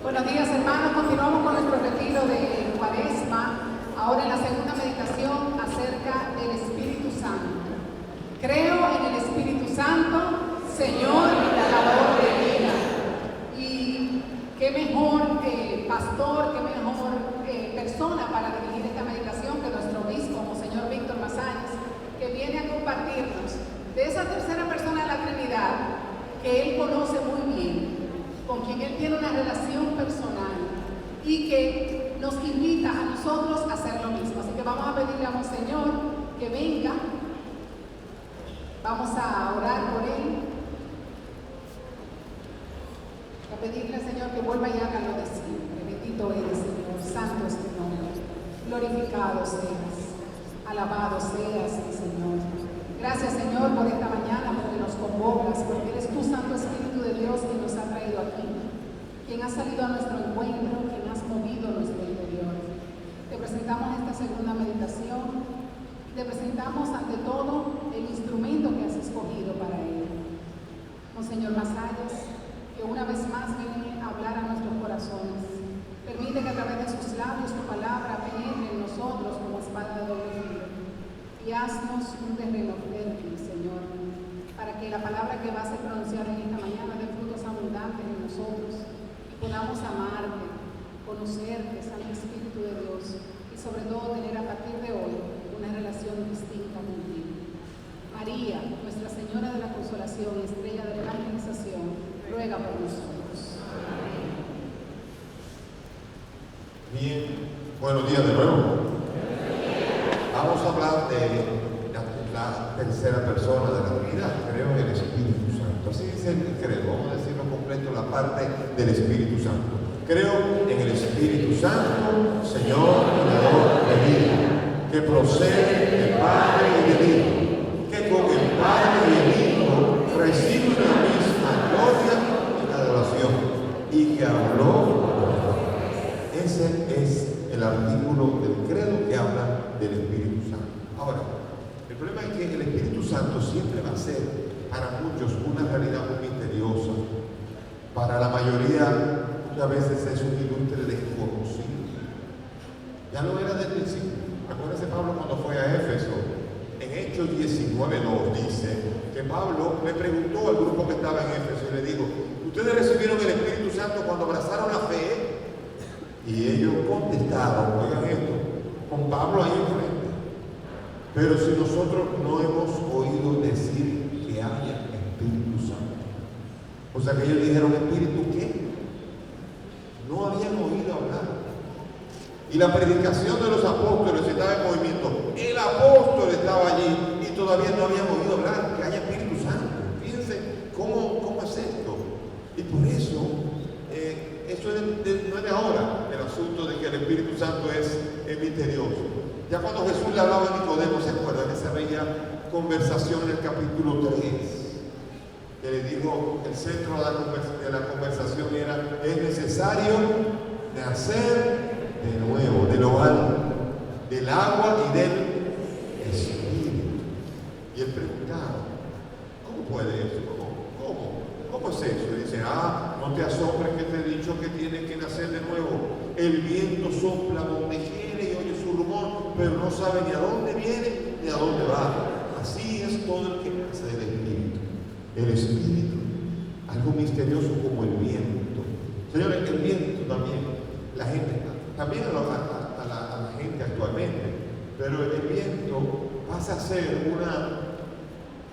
Buenos días, hermanos. Continuamos con nuestro retiro de Cuaresma. Ahora en la segunda meditación acerca del Espíritu Santo. Creo en el Espíritu Santo, Señor y dador de vida. Y qué mejor pastor, qué mejor persona para dirigir esta meditación que nuestro obispo, Monseñor Víctor Mazáñez, que viene a compartirnos de esa tercera persona de la Trinidad que él conoce muy bien, con quien él tiene una relación personal y que nos invita a nosotros a hacer lo mismo. Así que vamos a pedirle a Monseñor que venga, vamos a orar por él, a pedirle al Señor que vuelva y haga lo de siempre. Bendito eres, Señor, santo es tu nombre, glorificado seas, alabado seas, mi Señor. Gracias, Señor, por esta mañana, porque nos convocas, porque eres tu Santo Espíritu de Dios quien nos ha traído aquí, quien ha salido a nuestro encuentro, quien has movido nuestro interior. Te presentamos esta segunda meditación, te presentamos ante todo el instrumento que has escogido para ello. Monseñor Mazáñez, que una vez más viene a hablar a nuestros corazones. Permite que a través de sus labios tu palabra penetre en nosotros como espada de doble filo. Y haznos un terreno fértil, Señor, para que la palabra que va a ser pronunciada en esta mañana dé frutos abundantes en nosotros y podamos amarte, conocerte, Santo Espíritu de Dios, y sobre todo tener a partir de hoy una relación distinta contigo. María, Nuestra Señora de la Consolación, estrella de la evangelización, ruega por nosotros. Bien, buenos días de nuevo. Vamos a hablar de la tercera persona de la Trinidad. Creo en el Espíritu Santo. Así dice el credo. Vamos a decirlo completo, la parte del Espíritu Santo. Creo en el Espíritu Santo, Señor y dador de vida, que procede del Padre y del Hijo, que con el Padre y el Hijo recibe la misma gloria y adoración, y que habló. Ese es el artículo del credo que habla del Espíritu Santo. Ahora, el problema es que el Espíritu Santo siempre va a ser para muchos una realidad muy misteriosa. Para la mayoría muchas veces es un ilustre desconocido. Ya lo era desde el principio. Acuérdense Pablo cuando fue a Éfeso. En Hechos 19:2 dice que Pablo le preguntó al grupo que estaba en Éfeso y le dijo: ¿ustedes recibieron el Espíritu Santo cuando abrazaron la fe? Y ellos contestaron, oigan esto, con Pablo ahí enfrente: pero si nosotros no hemos oído decir que haya Espíritu Santo. O sea que ellos dijeron: ¿Espíritu qué? No habían oído hablar. Y la predicación de los apóstoles estaba en movimiento. El apóstol estaba allí y todavía no habían oído hablar que haya Espíritu Santo. Fíjense cómo es esto. Y por eso, eso no es de ahora, el asunto de que el Espíritu Santo es misterioso. Ya cuando Jesús le hablaba a Nicodemo, ¿se acuerdan? Esa bella conversación en el capítulo 3, que le dijo, el centro de la conversación era: es necesario nacer de nuevo, de lo alto, del agua y del Espíritu. Y él preguntaba: ¿cómo puede eso? ¿Cómo es eso? Y dice: no te asombres que te he dicho que tienes que nacer de nuevo. El viento sopla donde quiere y oye su rumor, pero no sabe ni a dónde viene ni a dónde va. Así es todo el que nace del Espíritu. El Espíritu, algo misterioso como el viento. Señores, el viento también, la gente, también a la gente actualmente, pero el viento pasa a ser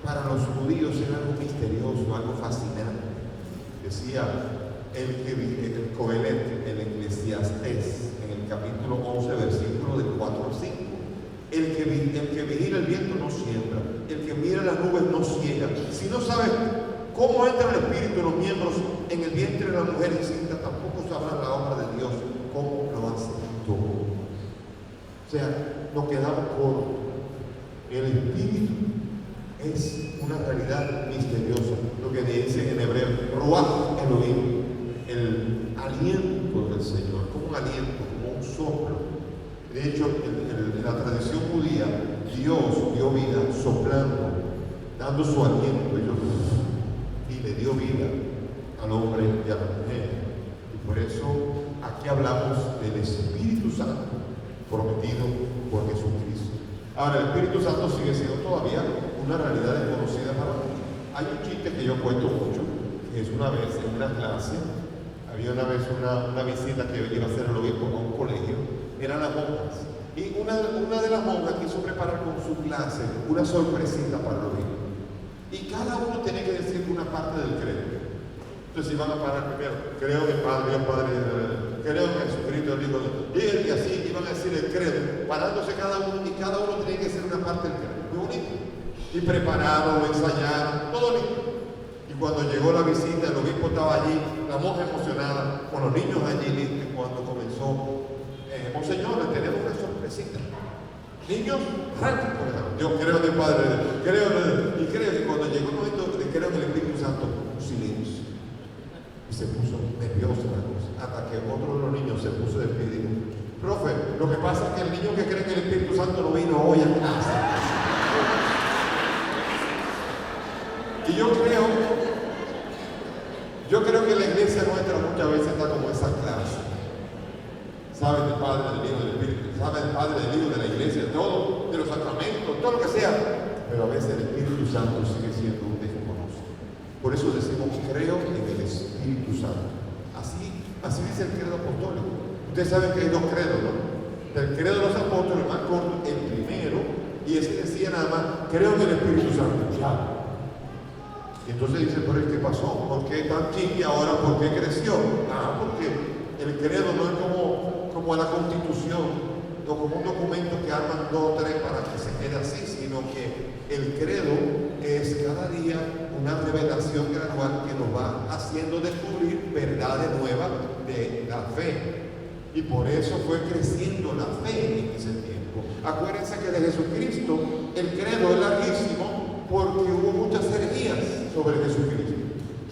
para los judíos era algo misterioso, algo fascinante. Decía el Coelet, el Eclesiastés, en el capítulo 11, versículo del 4 al 5. El que vigila el viento no siembra, el que mira las nubes no ciega. Si no sabes cómo entra el Espíritu en los miembros, en el vientre de la mujer incinta, tampoco sabrás la obra de Dios, cómo lo hace todo. O sea, nos quedamos cortos. El Espíritu es una realidad misteriosa, lo que dice en hebreo, Ruach Elohim, el aliento del Señor, como un aliento, como un soplo. De hecho, en la tradición judía, Dios dio vida soplando, dando su aliento, y le dio vida al hombre y a la mujer. Y por eso aquí hablamos del Espíritu Santo prometido por Jesucristo. Ahora, el Espíritu Santo sigue siendo todavía una realidad desconocida para mí. Hay un chiste que yo cuento mucho, que es una vez en una clase, había una vez una visita que yo iba a hacer al obispo a un colegio, eran las monjas. Y una de las monjas quiso preparar con su clase una sorpresita para el obispo. Y cada uno tiene que decir una parte del credo. Entonces iban a parar primero, creo en el Padre, Dios Padre, creo en Jesucristo, el Hijo de Dios. Y así iban a decir el credo, parándose cada uno, y cada uno tenía que decir una parte del credo. Muy bonito. Y prepararon, ensayaron, todo listo. Y cuando llegó la visita, el obispo estaba allí, la monja emocionada, con los niños allí listos. Cuando comenzó, Monseñor, le tenemos una sorpresita. Niños, yo creo en el Padre, creo en el, y creo que cuando llegó el momento de creo en el Espíritu Santo, un silencio. Y se puso nerviosa la cosa, hasta que otro de los niños se puso de pie y dijo, profe, lo que pasa es que el niño que cree en el Espíritu Santo no vino hoy a clase. Y yo creo que la iglesia nuestra muchas veces está como esa clase. Saben del Padre, del Hijo, del Espíritu, saben del Padre, del Hijo, de la iglesia, todo, de los sacramentos, todo lo que sea. Pero a veces el Espíritu Santo sigue siendo un desconocido. Por eso decimos, creo en el Espíritu Santo. Así dice el credo apostólico. Ustedes saben que hay dos credos, ¿no? El credo de los apóstoles, más corto, el primero, y ese decía nada más, creo en el Espíritu Santo. Ya. Y entonces dice, pero ¿qué pasó? ¿Por qué tan chiqui ahora? ¿Por qué creció? Porque el credo no es como la Constitución, o como un documento que arman 2 o 3 para que se quede así, sino que el credo es cada día una revelación gradual que nos va haciendo descubrir verdades nuevas de la fe. Y por eso fue creciendo la fe en ese tiempo. Acuérdense que de Jesucristo el credo es larguísimo porque hubo muchas herejías sobre Jesucristo.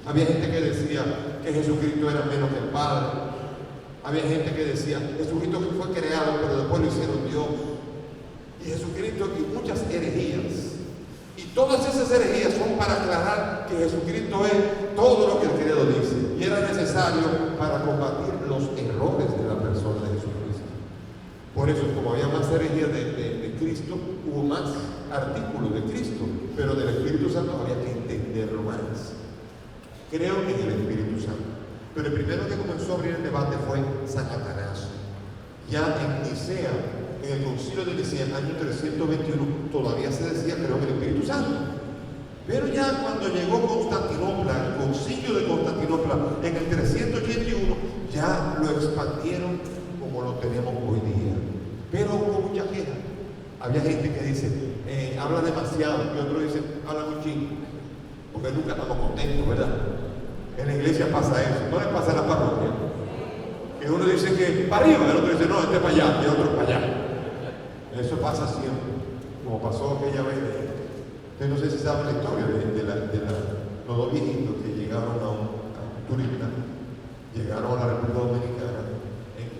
Había gente que decía que Jesucristo era menos que el Padre. Había gente que decía, Jesucristo fue creado, pero después lo hicieron Dios. Y Jesucristo, y muchas herejías. Y todas esas herejías son para aclarar que Jesucristo es todo lo que el credo dice. Y era necesario para combatir los errores de la persona de Jesucristo. Por eso, como había más herejías de Cristo, hubo más artículos de Cristo. Pero del Espíritu Santo había que entenderlo más. Creo en el Espíritu Santo. Pero el primero que comenzó a abrir el debate fue San Atanasio. Ya en Nicea, en el concilio de Nicea, año 321, todavía se decía creo en el Espíritu Santo. Pero ya cuando llegó Constantinopla, el concilio de Constantinopla, en el 381, ya lo expandieron como lo tenemos hoy día. Pero hubo mucha queja. Había gente que dice, habla demasiado, y otros dicen, habla muy chingo, porque nunca estamos contentos, ¿verdad? En la iglesia pasa eso, no le pasa a la parroquia. Que uno dice que para arriba, el otro dice no, este para allá, y el otro para allá. Eso pasa siempre, como pasó aquella vez. Ustedes no sé si saben la historia de los dos viejitos que llegaron a un turista, llegaron a la República Dominicana,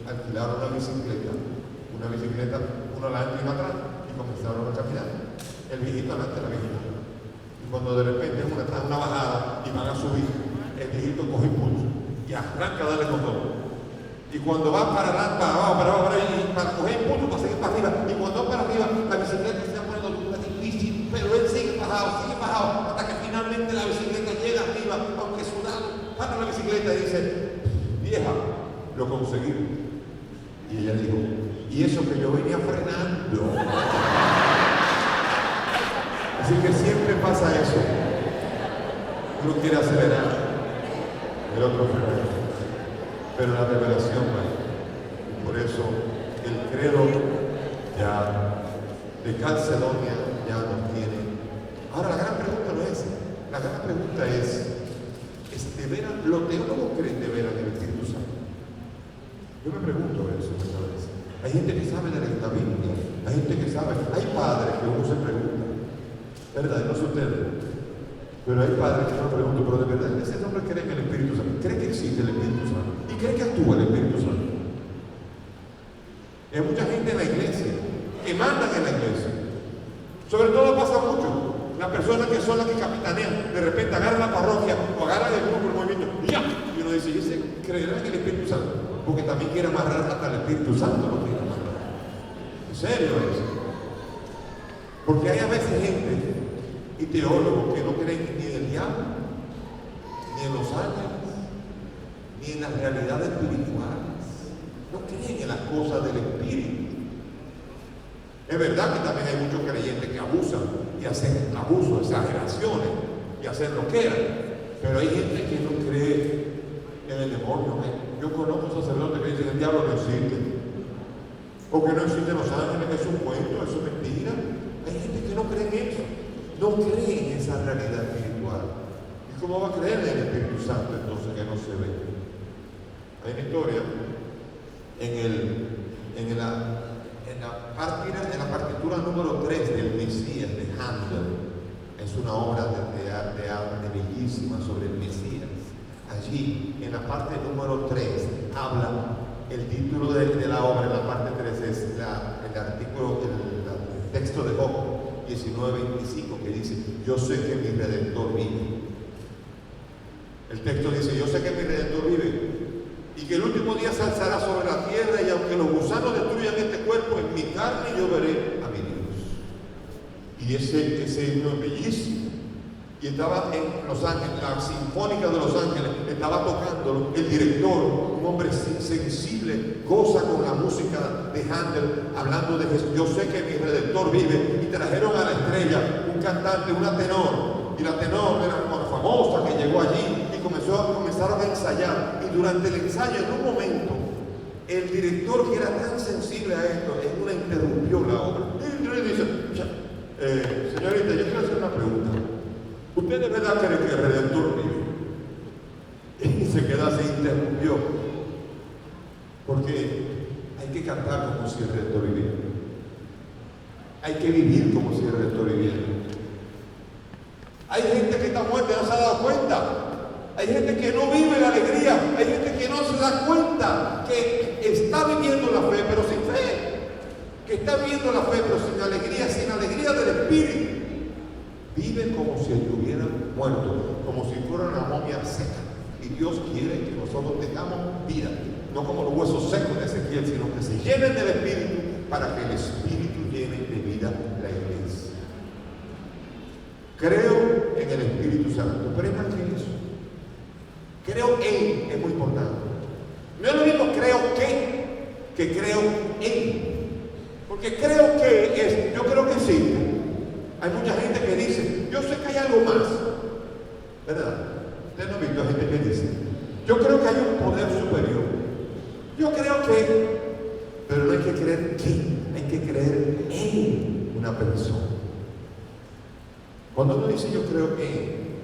alquilaron una bicicleta, uno adelante y uno atrás, y comenzaron a caminar. El viejito adelante, la viejita. Y cuando de repente uno está en una bajada y van a subir, el viejito coge impulso y arranca a darle con todo. Y cuando va para abajo, para coger impulso, para seguir para arriba. Y cuando va para arriba, la bicicleta se va poniendo dura, difícil, pero él sigue bajado, hasta que finalmente la bicicleta llega arriba, aunque sudado, para la bicicleta y dice, vieja, lo conseguí. Y ella dijo, y eso que yo venía frenando. Así que siempre pasa eso. Uno quiere acelerar, el otro frena. Pero la revelación va. Por eso el credo ya de Calcedonia ya nos tiene. Ahora la gran pregunta no es esa. La gran pregunta es ¿de veras los teólogos creen de veras en el Espíritu Santo? Yo me pregunto eso muchas veces. Hay gente que sabe de la Biblia, hay gente que sabe, hay padres que uno se pregunta, ¿verdad? No sé ustedes, pero hay padres que uno pregunta, pero de verdad, ese hombre cree en el Espíritu Santo, cree que existe el Espíritu Santo y cree que actúa el Espíritu Santo. Hay mucha gente en la iglesia que mandan en la iglesia. Sobre todo pasa mucho. Las personas que son las que capitanean, de repente agarran la parroquia o agarran el grupo, el movimiento, y ya. Y uno dice, ¿y ese creerá en el Espíritu Santo? quiere amarrar hasta el Espíritu Santo, lo quiere amarrar. En serio es. Porque hay a veces gente y teólogos que no creen ni en el diablo, ni en los ángeles, ni en las realidades espirituales. No creen en las cosas del Espíritu. Es verdad que también hay muchos creyentes que abusan y hacen abusos, exageraciones y hacen lo que quieran, pero hay gente que no cree en el demonio. Yo conozco sacerdotes que dicen que el diablo no existe, o que no existen los ángeles, que es un cuento, eso es mentira. Hay gente que no cree en eso, no cree en esa realidad espiritual. ¿Y cómo va a creer en el Espíritu Santo entonces que no se ve? Hay una historia en la partitura número 3 del Mesías de Handel. Es una obra de arte bellísima sobre el Mesías. Allí, en la parte número 3, habla el título de la obra. En la parte 3 es el texto de Job 19:25, que dice: yo sé que mi Redentor vive. El texto dice: yo sé que mi Redentor vive, y que el último día se alzará sobre la tierra, y aunque los gusanos destruyan este cuerpo, en mi carne yo veré a mi Dios. Y ese himno es bellísimo. Y estaba en Los Ángeles, la Sinfónica de Los Ángeles, estaba tocándolo. El director, un hombre sensible, goza con la música de Handel, hablando de Jesús. Yo sé que mi Redentor vive. Y trajeron a la estrella un cantante, una tenor. Y la tenor era una famosa que llegó allí y comenzaron a ensayar. Y durante el ensayo, en un momento, el director, que era tan sensible a esto, en una interrumpió la obra. Y le dice: señorita, yo quiero hacer una pregunta. ¿Usted de verdad cree que el Redentor vive? Y se quedó así, interrumpió. Porque hay que cantar como si el Redentor viviera. Hay que vivir como si el Redentor viviera. Hay gente que está muerta y no se ha dado cuenta. Hay gente que no vive la alegría. Hay gente que no se da cuenta que está viviendo la fe, pero sin fe. Que está viviendo la fe, pero sin alegría del Espíritu. Viven como si estuvieran muertos, como si fuera una momia seca. Y Dios quiere que nosotros tengamos vida, no como los huesos secos de Ezequiel, sino que se llenen del Espíritu, para que el Espíritu llene de vida la iglesia. Creo en el Espíritu Santo, pero es más que eso. Creo en, es muy importante. No es lo mismo creo que creo en. Porque creo que es, yo creo que existe. Hay mucha gente que dice: yo sé que hay algo más, ¿verdad? Ustedes no han visto gente que dice: yo creo que hay un poder superior. Yo creo que, pero no hay que creer que, hay que creer en una persona. Cuando uno dice yo creo en,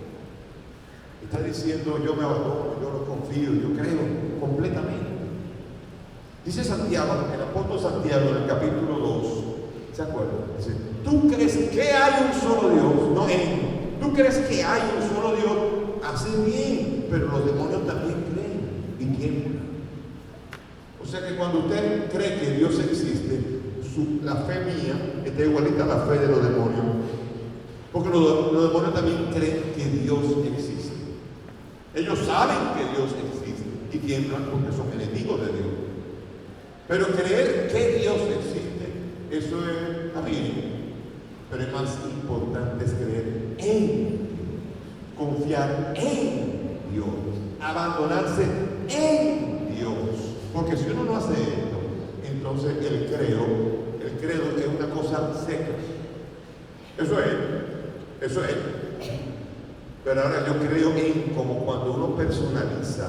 está diciendo: yo me abandono, yo lo confío, yo creo completamente. Dice Santiago, el apóstol Santiago, en el capítulo 2, ¿se acuerdan? Dice: tú crees que hay un solo Dios, no en. Tú crees que hay un solo Dios, hace bien, pero los demonios también creen y tiemblan. O sea que cuando usted cree que Dios existe, la fe mía está igualita a la fe de los demonios. Porque los demonios también creen que Dios existe. Ellos saben que Dios existe y tiemblan porque son enemigos de Dios. Pero creer que Dios existe, eso está bien. Pero es más importante es creer en Dios, confiar en Dios, abandonarse en Dios. Porque si uno no hace esto, entonces el credo es una cosa seca. Eso es. Pero ahora yo creo en, como cuando uno personaliza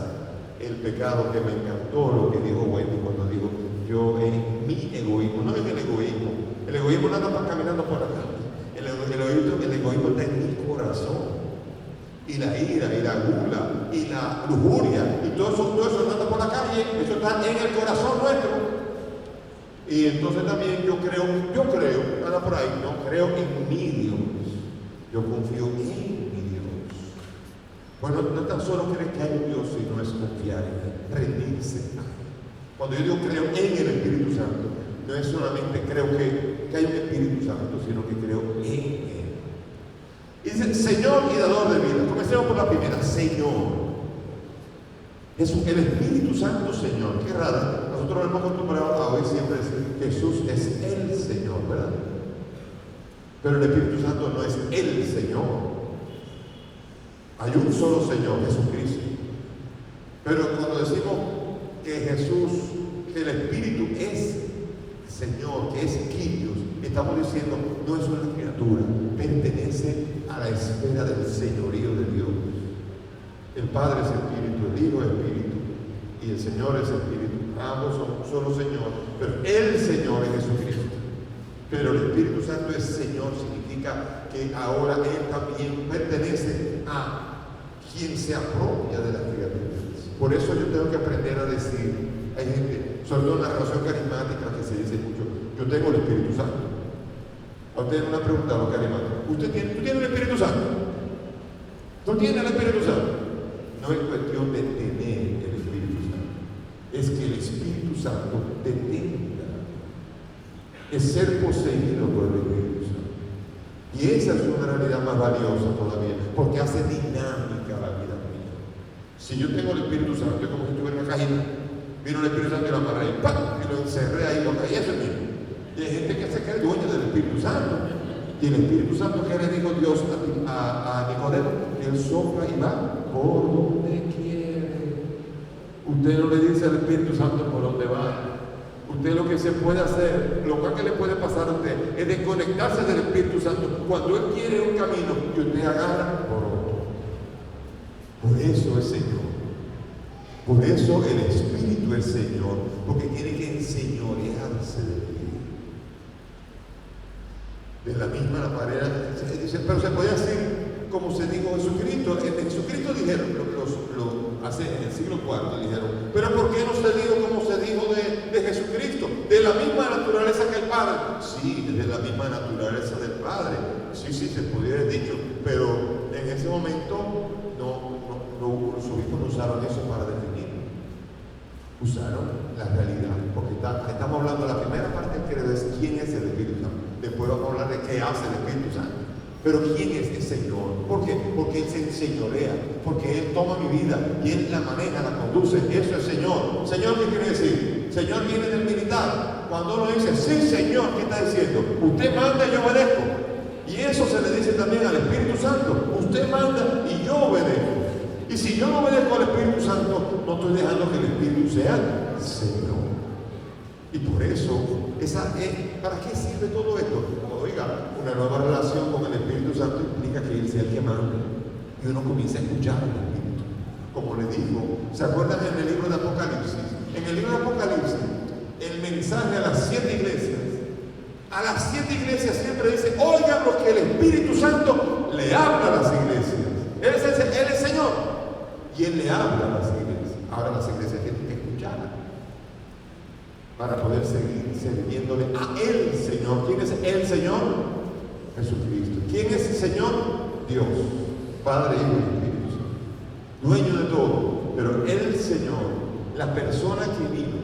el pecado, que me encantó lo que dijo Wendy cuando dijo: yo en mi egoísmo, no en el egoísmo. El egoísmo no anda caminando por acá. El egoísmo está en mi corazón. Y la ira, y la gula, y la lujuria, y todo eso no anda por la calle, eso está en el corazón nuestro. Y entonces también yo creo, anda por ahí, no creo en mi Dios. Yo confío en mi Dios. Bueno, no tan solo creer que hay un Dios, sino es confiar en Él, rendirse. Cuando yo digo creo en el Espíritu Santo, no es solamente creo que hay un Espíritu Santo, sino que creo en Él. Y dice: Señor y dador de vida. Comencemos por la primera: Señor. Jesús, el Espíritu Santo, Señor. Qué raro. Nosotros hemos acostumbrado a oír siempre decir Jesús es el Señor, ¿verdad? Pero el Espíritu Santo no es el Señor. Hay un solo Señor, Jesucristo. Pero cuando decimos que Jesús, que el Espíritu es Señor, que es Kyrios, estamos diciendo no es una criatura, pertenece a la esfera del señorío de Dios. El Padre es Espíritu, el Hijo es Espíritu y el Señor es Espíritu. Ambos son un solo Señor, pero el Señor es Jesucristo. Pero el Espíritu Santo es Señor, significa que ahora Él también pertenece a quien se apropia de las criaturas. Por eso yo tengo que aprender a decir, hay gente, sobre todo en la relación carismática, que se dice mucho, yo tengo el Espíritu Santo. A ustedes me han preguntado, carismáticos, ¿tú tienes el Espíritu Santo? ¿Tú tienes el Espíritu Santo? No es cuestión de tener el Espíritu Santo, es que el Espíritu Santo te tenga, es ser poseído por el Espíritu Santo. Y esa es una realidad más valiosa todavía, porque hace dinámica la vida mía. Si yo tengo el Espíritu Santo, es como si estuviera en una cajita, vino el Espíritu Santo y lo amarré y ¡pam! Y lo encerré ahí, lo caí, eso es mío. Y hay gente que se cree dueño del Espíritu Santo. Y el Espíritu Santo, que le dijo Dios a Nicodemo, Él sopla y va por donde quiere. Usted no le dice al Espíritu Santo por dónde va. Usted lo que se puede hacer, lo cual que le puede pasar a usted, es desconectarse del Espíritu Santo cuando Él quiere un camino y usted agarra por otro. Por eso es Señor. Por eso el Espíritu es Señor, porque tiene que enseñorearse de ti. De la misma manera, pero se puede decir como se dijo Jesucristo. En Jesucristo dijeron, hace en el siglo IV dijeron, pero ¿por qué no se dijo como se dijo de Jesucristo? De la misma naturaleza que el Padre. Sí, de la misma naturaleza del Padre. Sí, se pudiera haber dicho, pero en ese momento los obispos no usaron eso para definir. Usaron la realidad, porque estamos hablando de la primera parte del credo, es quién es el Espíritu Santo. Después vamos a hablar de qué hace el Espíritu Santo. Pero ¿quién es el Señor? ¿Por qué? Porque Él se enseñorea, porque Él toma mi vida y Él la maneja, la conduce. Eso es Señor. Señor, ¿qué quiere decir? Señor viene del militar. Cuando uno dice, sí, Señor, ¿qué está diciendo? Usted manda y yo obedezco. Y eso se le dice también al Espíritu Santo. Usted manda y yo obedezco. Y si yo no obedezco al Espíritu Santo, no estoy dejando que el Espíritu sea Señor. Y por eso, ¿para qué sirve todo esto? Oiga, una nueva relación con el Espíritu Santo implica que Él sea el que manda. Y uno comienza a escuchar al Espíritu. Como le digo, ¿se acuerdan en el libro de Apocalipsis? En el libro de Apocalipsis, el mensaje a las 7 iglesias. A las 7 iglesias siempre dice, oigan lo que el Espíritu Santo le habla a las iglesias. Él es Señor. Y Él le habla a las iglesias. Ahora las iglesias tienen que escuchar para poder seguir sirviéndole a Él, Señor. ¿Quién es el Señor? Jesucristo. ¿Quién es el Señor? Dios, Padre, Hijo y Espíritu Santo. Dueño de todo. Pero el Señor, la persona que vino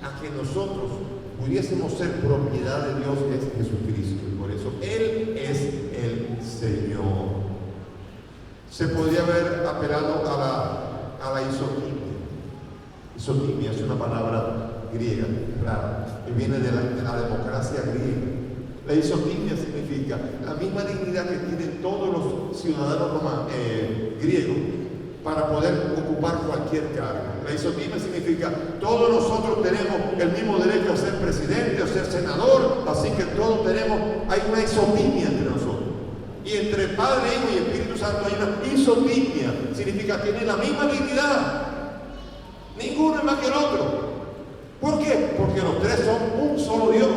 a que nosotros pudiésemos ser propiedad de Dios, es Jesucristo. Y por eso Él es el Señor. Se podría haber apelado a la isotimia. Isotimia es una palabra griega, claro, que viene de la democracia griega. La isotimia significa la misma dignidad que tienen todos los ciudadanos griegos para poder ocupar cualquier cargo. La isotimia significa todos nosotros tenemos el mismo derecho a ser presidente, a ser senador, así que todos hay una isotimia entre nosotros. Y entre Padre, Hijo y Espíritu Santo hay una isotimia, significa que tienen la misma dignidad. Ninguno es más que el otro. ¿Por qué? Porque los tres son un solo Dios.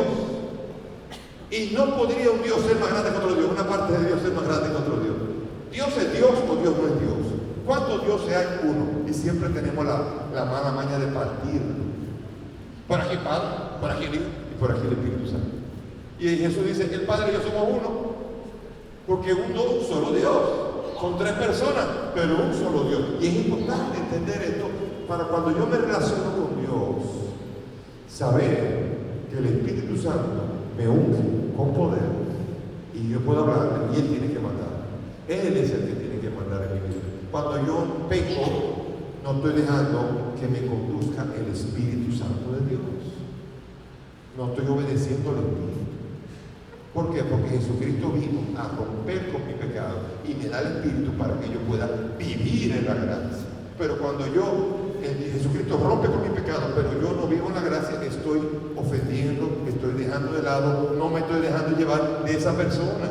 Y no podría un Dios ser más grande que otro Dios, una parte de Dios ser más grande que otro Dios. Dios es Dios o Dios no es Dios. ¿Cuántos dioses hay? Uno. Y siempre tenemos la mala maña de partir. Por aquí Padre, por aquí el Hijo y por aquí el Espíritu Santo. Y Jesús dice, el Padre y yo somos uno. Porque un solo Dios. Son tres personas, pero un solo Dios. Y es importante entender esto para cuando yo me relaciono con Dios, saber que el Espíritu Santo me unge con poder y yo puedo hablarle y Él tiene que mandar. Él es el que tiene que mandar en mi vida. Cuando yo peco, no estoy dejando que me conduzca el Espíritu Santo de Dios. No estoy obedeciendo al Espíritu. ¿Por qué? Porque Jesucristo vino a romper con mi pecado y me da el Espíritu para que yo pueda vivir en la gracia. Pero cuando Jesucristo rompe con mi pecado, pero yo no vivo en la gracia, estoy ofendiendo, estoy dejando de lado, no me estoy dejando llevar de esa persona.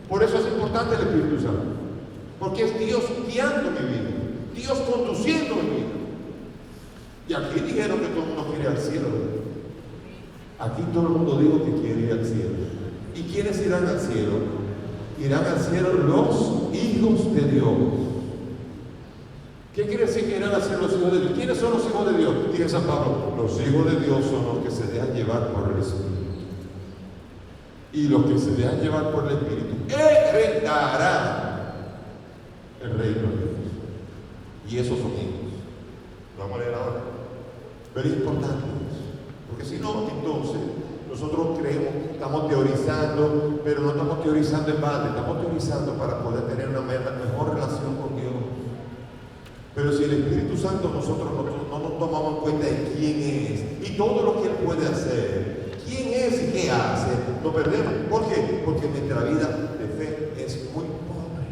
Por eso es importante el Espíritu Santo, porque es Dios guiando mi vida, Dios conduciendo mi vida. Y aquí dijeron que todo el mundo quiere ir al cielo. Aquí todo el mundo dijo que quiere ir al cielo. ¿Y quiénes irán al cielo? Irán al cielo los hijos de Dios. ¿Qué quiere decir que irán al cielo los hijos de Dios? ¿Quiénes son los hijos de Dios? Dice San Pablo, los hijos de Dios son los que se dejan llevar por el Espíritu. Y los que se dejan llevar por el Espíritu heredarán el reino de Dios. Y esos son hijos. Lo vamos a leer ahora. Pero es importante eso, porque si no, entonces nosotros creemos, estamos teorizando, pero no estamos teorizando en balde, estamos teorizando para poder tener una mejor relación con Dios. Pero si el Espíritu Santo nosotros no nos tomamos en cuenta de quién es y todo lo que Él puede hacer, quién es y qué hace, lo perdemos. ¿Por qué? Porque nuestra vida de fe es muy pobre.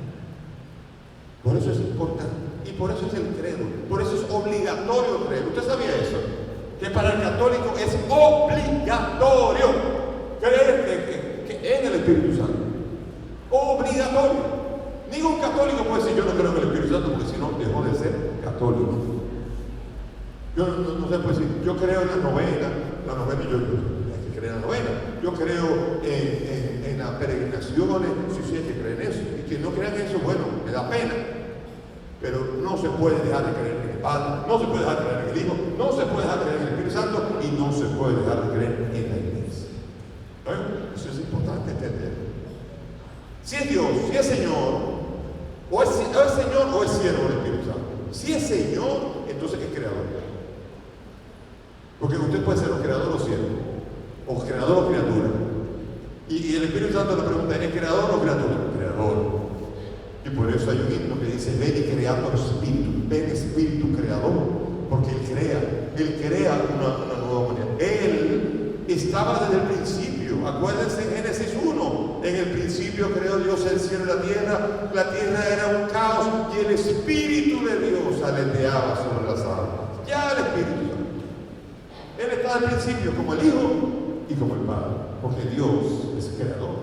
Por eso es importante y por eso es el credo, por eso es obligatorio creer. ¿Usted sabía eso? Que para el católico es obligatorio creer que en el Espíritu Santo. Obligatorio. Ningún católico puede decir yo no creo en el Espíritu Santo porque si no dejó de ser católico. Yo no se puede decir yo creo en la novena yo hay que creer en la novena. Yo creo en las peregrinaciones, sí hay que creer en eso. Y quien no crea en eso, bueno, me da pena. Pero no se puede dejar de creer en el Padre, no se puede dejar de creer en el Hijo, no se puede dejar de creer en el Espíritu Santo y no se puede dejar de creer en la Iglesia. Bueno, eso es importante entender. Si es Dios, si es Señor, o es Señor o es siervo del Espíritu Santo. Si es Señor, entonces es creador. Porque usted puede ser o creador o siervo, o creador o criatura. Y el Espíritu Santo le pregunta, ¿es creador o criatura? Creador. Y por eso hay un himno que dice, ven y crea por espíritu, ven espíritu creador, porque Él crea una nueva humanidad. Él estaba desde el principio, acuérdense en Génesis 1, en el principio creó Dios el cielo y la tierra era un caos y el Espíritu de Dios aleteaba sobre las aguas. Ya el Espíritu Santo. Él está al principio como el Hijo y como el Padre, porque Dios es creador,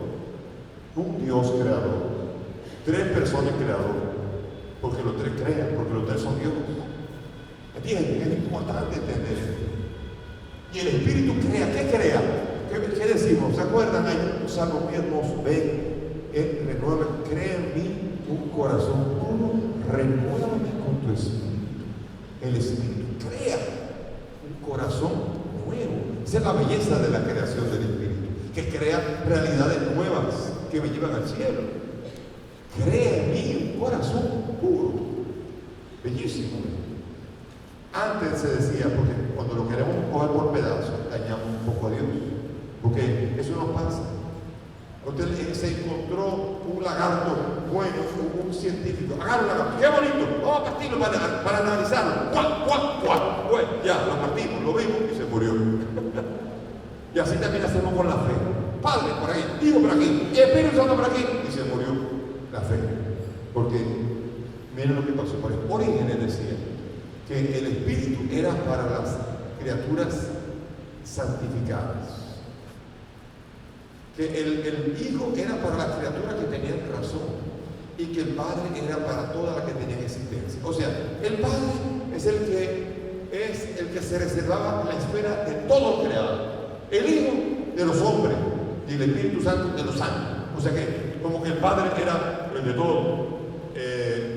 un Dios creador. Tres personas creadoras, porque los tres crean, porque los tres son Dios. ¿Entienden? Es importante entender esto. Y el Espíritu crea, ¿qué crea? ¿Qué decimos? ¿Se acuerdan? Hay un salmo muy hermoso. Ven, renueva, crea en mí un corazón puro, renuévame con tu Espíritu. El Espíritu crea un corazón nuevo. Esa es la belleza de la creación del Espíritu, que crea realidades nuevas que me llevan al cielo. Crea en mí un corazón puro. Bellísimo. Antes se decía, porque cuando lo queremos coger por pedazos, dañamos un poco a Dios. Porque eso no pasa. Usted se encontró un lagarto bueno, un científico. Agarra un lagarto, qué bonito, vamos a partirlo para analizarlo. ¡Cuac! Bueno, ya, lo partimos, lo vimos y se murió. Y así también hacemos con la fe. Padre por aquí, Hijo por aquí, Espíritu Santo por aquí, y se murió la fe. Porque miren lo que pasó por ahí. Orígenes decía que el Espíritu era para las criaturas santificadas, que el Hijo era para las criaturas que tenían razón y que el Padre era para todas las que tenían existencia. O sea, el Padre es el que se reservaba la esfera de todo lo creado, el Hijo de los hombres y el Espíritu Santo de los santos. O sea que como que el Padre era el de todo.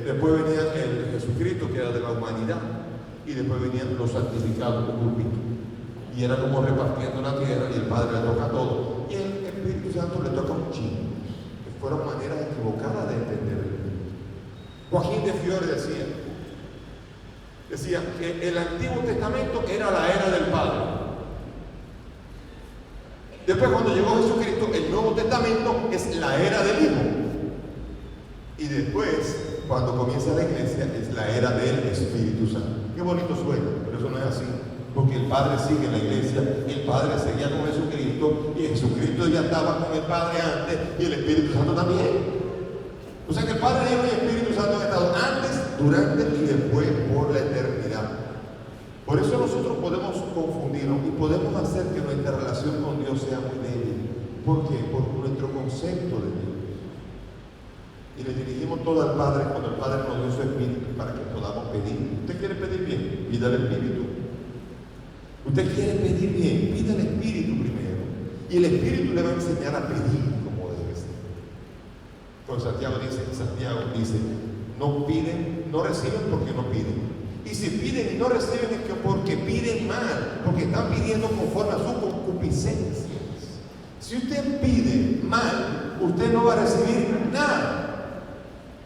Después venía el Jesucristo, que era de la humanidad, y después venían los santificados, un grupito. Y era como repartiendo la tierra, y el Padre le toca todo. Y el Espíritu Santo le toca un chingo. Que fueron maneras equivocadas de entender. Joaquín de Fiore decía que el Antiguo Testamento era la era del Padre. Después, cuando llegó Jesucristo, el Nuevo Testamento es la era del Hijo. Y después cuando comienza la iglesia es la era del Espíritu Santo. Qué bonito suena, pero eso no es así. Porque el Padre sigue en la iglesia, el Padre seguía con Jesucristo y Jesucristo ya estaba con el Padre antes y el Espíritu Santo también. O sea que el Padre, Hijo y el Espíritu Santo han estado antes, durante y después por la eternidad. Por eso nosotros podemos confundirnos y podemos hacer que nuestra relación con Dios sea muy débil. ¿Por qué? Por nuestro concepto de Dios. Y le dirigimos todo al Padre cuando el Padre nos dio su Espíritu para que podamos pedir. ¿Usted quiere pedir bien? Pida el Espíritu. Usted quiere pedir bien, pida el Espíritu primero. Y el Espíritu le va a enseñar a pedir como debe ser. Entonces Santiago dice, no piden, no reciben porque no piden. Y si piden y no reciben es que porque piden mal, porque están pidiendo conforme a sus concupiscencias. Si usted pide mal, usted no va a recibir nada.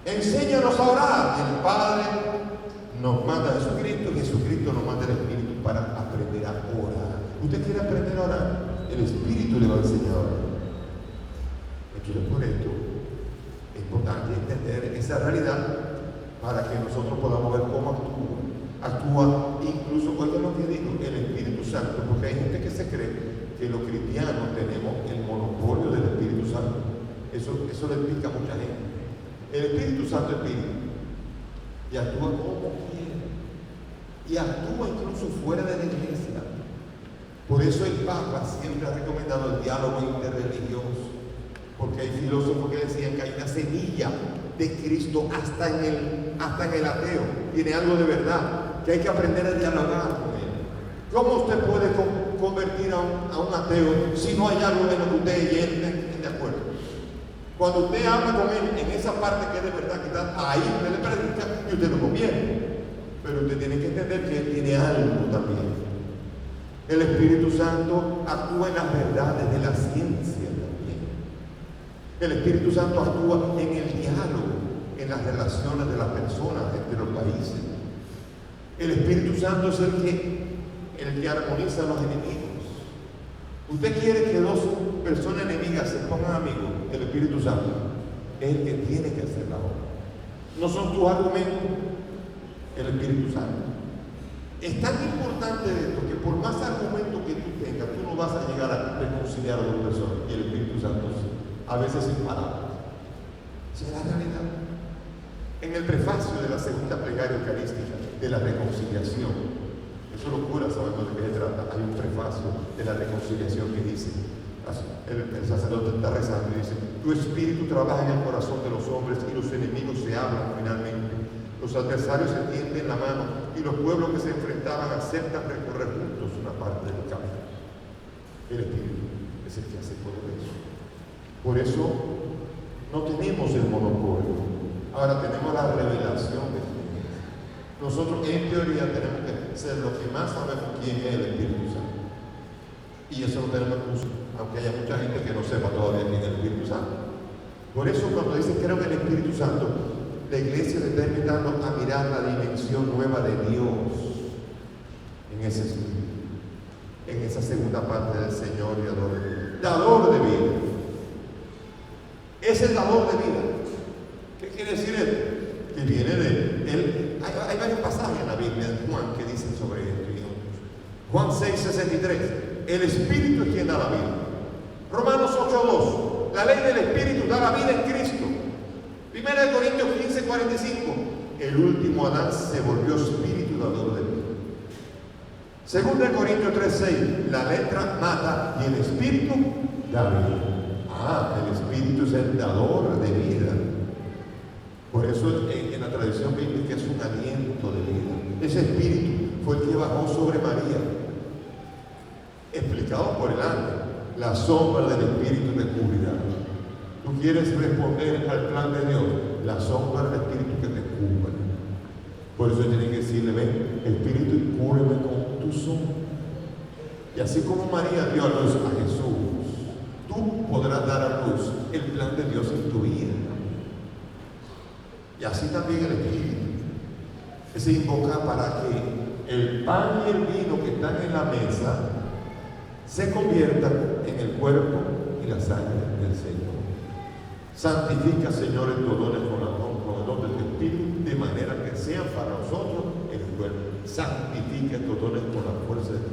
Enséñanos a orar. El Padre nos manda a Jesucristo y Jesucristo nos manda el Espíritu para aprender a orar. ¿Usted quiere aprender a orar? El Espíritu le va a enseñar a orar. Entonces, por esto es importante entender esa realidad para que nosotros podamos ver cómo actúa incluso, oigan lo que digo, el Espíritu Santo, porque hay gente que se cree que los cristianos tenemos el monopolio del Espíritu Santo. Eso le explica a mucha gente. El Espíritu Santo es Espíritu y actúa como quiere y actúa incluso fuera de la iglesia. Por eso el Papa siempre ha recomendado el diálogo interreligioso, porque hay filósofos que decían que hay una semilla de Cristo hasta en el ateo, tiene algo de verdad, que hay que aprender a dialogar con él. ¿Cómo usted puede convertir a un ateo si no hay algo en lo que usted y él estén de acuerdo? Cuando usted habla con él en esa parte que es de verdad, que está ahí, usted le predica y usted lo conviene. Pero usted tiene que entender que él tiene algo también. El Espíritu Santo actúa en las verdades de la ciencia también. El Espíritu Santo actúa en el diálogo, en las relaciones de las personas entre los países. El Espíritu Santo es el que armoniza a los enemigos. Usted quiere que dos personas enemigas se pongan amigos, el Espíritu Santo es el que tiene que hacer la obra. No son tus argumentos, el Espíritu Santo. Es tan importante esto que por más argumentos que tú tengas, tú no vas a llegar a reconciliar a dos personas, y el Espíritu Santo sí, a veces sin palabras. Esa es la realidad. En el prefacio de la segunda plegaria eucarística de la reconciliación, eso lo cura, sabemos de qué se trata. Hay un prefacio de la reconciliación que dice, el sacerdote está rezando y dice: tu espíritu trabaja en el corazón de los hombres y los enemigos se hablan finalmente. Los adversarios se tienden la mano y los pueblos que se enfrentaban aceptan recorrer juntos una parte del camino. El Espíritu es el que hace todo eso. Por eso no tenemos el monopolio. Ahora tenemos la revelación de Dios. Nosotros en teoría tenemos que ser los que más sabemos quién es el Espíritu Santo. Y eso lo tenemos que usar, aunque haya mucha gente que no sepa todavía quién es el Espíritu Santo. Por eso cuando dice creo en el Espíritu Santo, la iglesia le está invitando a mirar la dimensión nueva de Dios en ese espíritu, en esa segunda parte del Señor y dador de vida. Dador de vida. Es el dador de vida. ¿Qué quiere decir esto? Que viene de él. Hay varios pasajes en la Biblia de Juan que dicen sobre esto y otros. Juan 6:63. El Espíritu es quien da la vida. Romanos 8:2. La ley del Espíritu da la vida en Cristo. 1 Corintios 15:45. El último Adán se volvió espíritu dador de vida. 2 Corintios 3:6. La letra mata y el Espíritu da vida. El Espíritu es el dador de vida. Por eso en la tradición bíblica es un aliento de vida. Ese Espíritu fue el que bajó sobre María, explicado por el ángel. La sombra del Espíritu te cubrirá. Tú quieres responder al plan de Dios, la sombra del Espíritu que te cubre. Por eso tiene que decirle: ven, Espíritu, cúbreme con tu sombra. Y así como María dio a luz a Jesús, tú podrás dar a luz el plan de Dios en tu vida. Y así también el Espíritu se invoca para que el pan y el vino que están en la mesa se conviertan en el cuerpo y la sangre del Señor. Santifica, Señor, estos dones con el don de tu Espíritu, de manera que sean para nosotros el cuerpo. Santifica estos dones con la fuerza de Dios.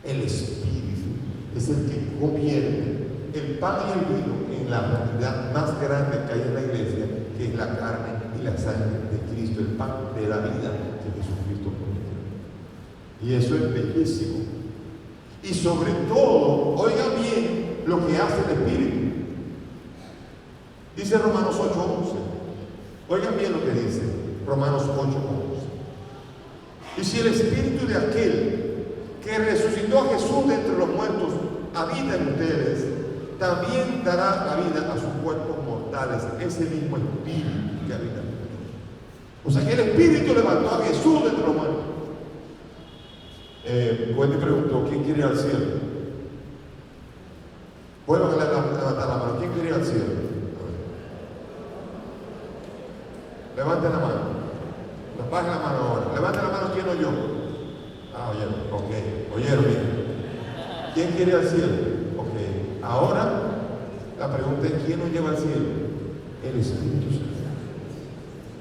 El Espíritu es el que convierte el pan y el vino en la realidad más grande que hay en la iglesia, que es la carne y la sangre de Cristo, el pan de la vida que Jesucristo prometió. Y eso es bellísimo. Y sobre todo, oiga bien lo que hace el Espíritu. Dice Romanos 8:11. Oigan bien lo que dice Romanos 8:11. Y si el Espíritu de aquel que resucitó a Jesús de entre los muertos habita en ustedes, también dará la vida a sus cuerpos mortales, ese mismo Espíritu que habita en ustedes. O sea que el Espíritu levantó a Jesús de entre los muertos. Wendy preguntó, ¿quién quiere ir al cielo? Vuelvan a levantar la mano. ¿Quién quiere ir al cielo? Levanten la mano. Bajen la mano ahora. Levanten la mano, ¿quién oyó? Ah, oyeron. Ok. Oyeron bien. ¿Quién quiere ir al cielo? Ok. Ahora, la pregunta es, ¿quién nos lleva al cielo? El Espíritu Santo.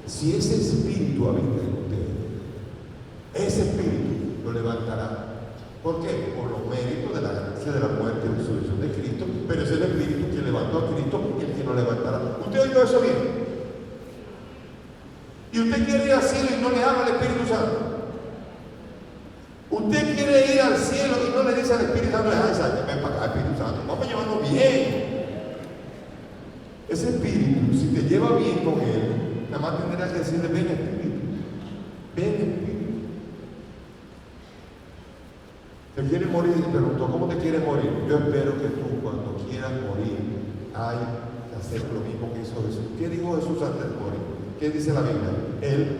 Si ese Espíritu habita en ustedes, ese Espíritu lo levantará. ¿Por qué? Por los méritos de la gracia de la muerte y resurrección de Cristo, pero es el Espíritu que levantó a Cristo el que nos levantará. ¿Usted oyó eso bien? Y usted quiere ir al cielo y no le habla al Espíritu Santo. Usted quiere ir al cielo y no le dice al Espíritu Santo, ven para acá, Espíritu Santo, vamos a llevarnos bien. Ese Espíritu, si te lleva bien con él, nada más tendrás que decirle, ven Espíritu, ven Espíritu. ¿Te quiere morir? Y preguntó, ¿cómo te quieres morir? Yo espero que tú, cuando quieras morir, hay que hacer lo mismo que hizo Jesús. ¿Qué dijo Jesús antes de morir? ¿Qué dice la Biblia? Él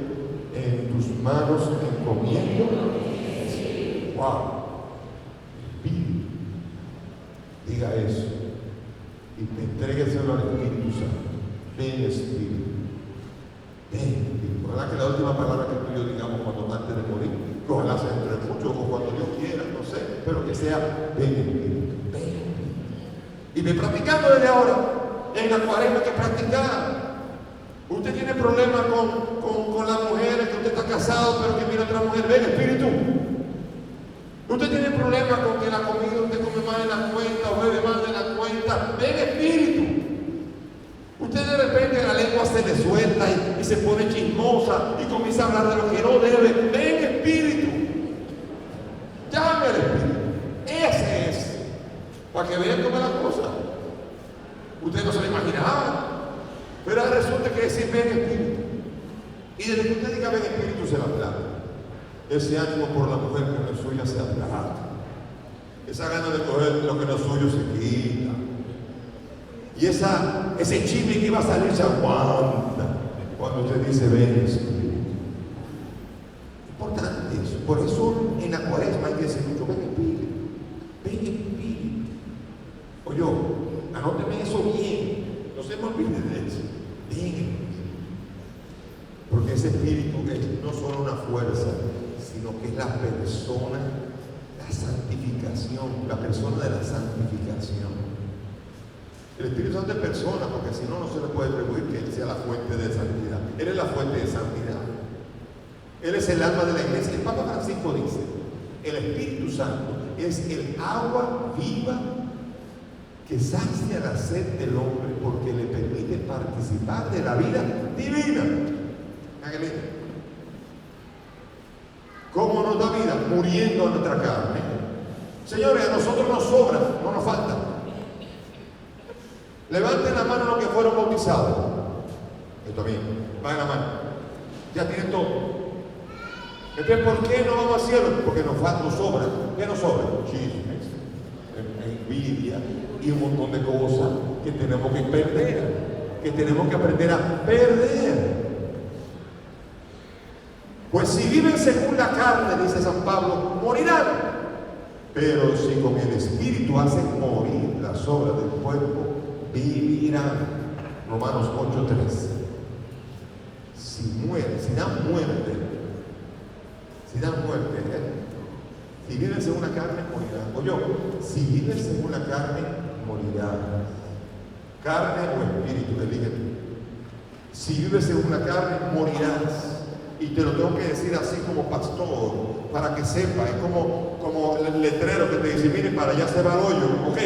en tus manos encomiendo. ¡Wow! Espíritu. Diga eso. Y te entrégueselo al Espíritu Santo. Ven Espíritu. Ven Espíritu. Ojalá que la última palabra que tú y yo digamos cuando antes de morir, que ojalá sea entre muchos o cuando Dios quiera, no sé, pero que sea ven Espíritu. Ven Espíritu. Y ve practicando desde ahora. En la cuaresma que practicar. Usted tiene problemas con las mujeres, que usted está casado, pero que mira otra mujer, ven Espíritu. Usted tiene problemas con que la comida usted come más de la cuenta o bebe más de la cuenta, ven Espíritu. Usted de repente la lengua se le suelta y se pone chismosa y comienza a hablar de lo que no debe, ven Espíritu. Llame al Espíritu. Ese es. Para que vean cómo es la cosa. Usted no se lo imaginaba. Pero resulta que decir ven Espíritu. Y desde que usted diga ven Espíritu se la aplata. Ese ánimo por la mujer que no es suya se aplata. Esa gana de coger lo que no es suyo se quita. Y ese chisme que iba a salir se aguanta cuando usted dice ven Espíritu. Importante eso. Por eso en la cuaresma hay que decir mucho ven Espíritu. Ven Espíritu. Oye, anóteme eso bien. No se me olvide de eso. Ven. Porque ese Espíritu es no solo una fuerza, sino que es la persona, la santificación, la persona de la santificación. El Espíritu Santo es persona, porque si no, no se le puede atribuir que Él sea la fuente de santidad. Él es la fuente de santidad. Él es el alma de la iglesia. El Papa Francisco dice, el Espíritu Santo es el agua viva que sacia la sed del hombre porque le permite participar de la vida divina. ¿Cómo nos da vida? Muriendo a nuestra carne. Señores, a nosotros nos sobra, no nos falta. Levanten la mano los que fueron bautizados. Esto bien, va en la mano. Ya tienen todo. Entonces, ¿por qué no vamos al cielo? Porque nos falta, nos sobra. ¿Qué nos sobra? Chismes, envidia y un montón de cosas que tenemos que perder, que tenemos que aprender a perder. Pues si viven según la carne, dice San Pablo, morirán. Pero si con el Espíritu hacen morir las obras del cuerpo, vivirán. Romanos 8:3. Si mueren, si dan muerte, si viven según la carne, morirán. O yo, si viven según la carne, morirán. Carne o espíritu, elige tú. Si vives en una carne, morirás. Y te lo tengo que decir así como pastor, para que sepa. Es como el letrero que te dice, mire, para allá se va el hoyo. Ok,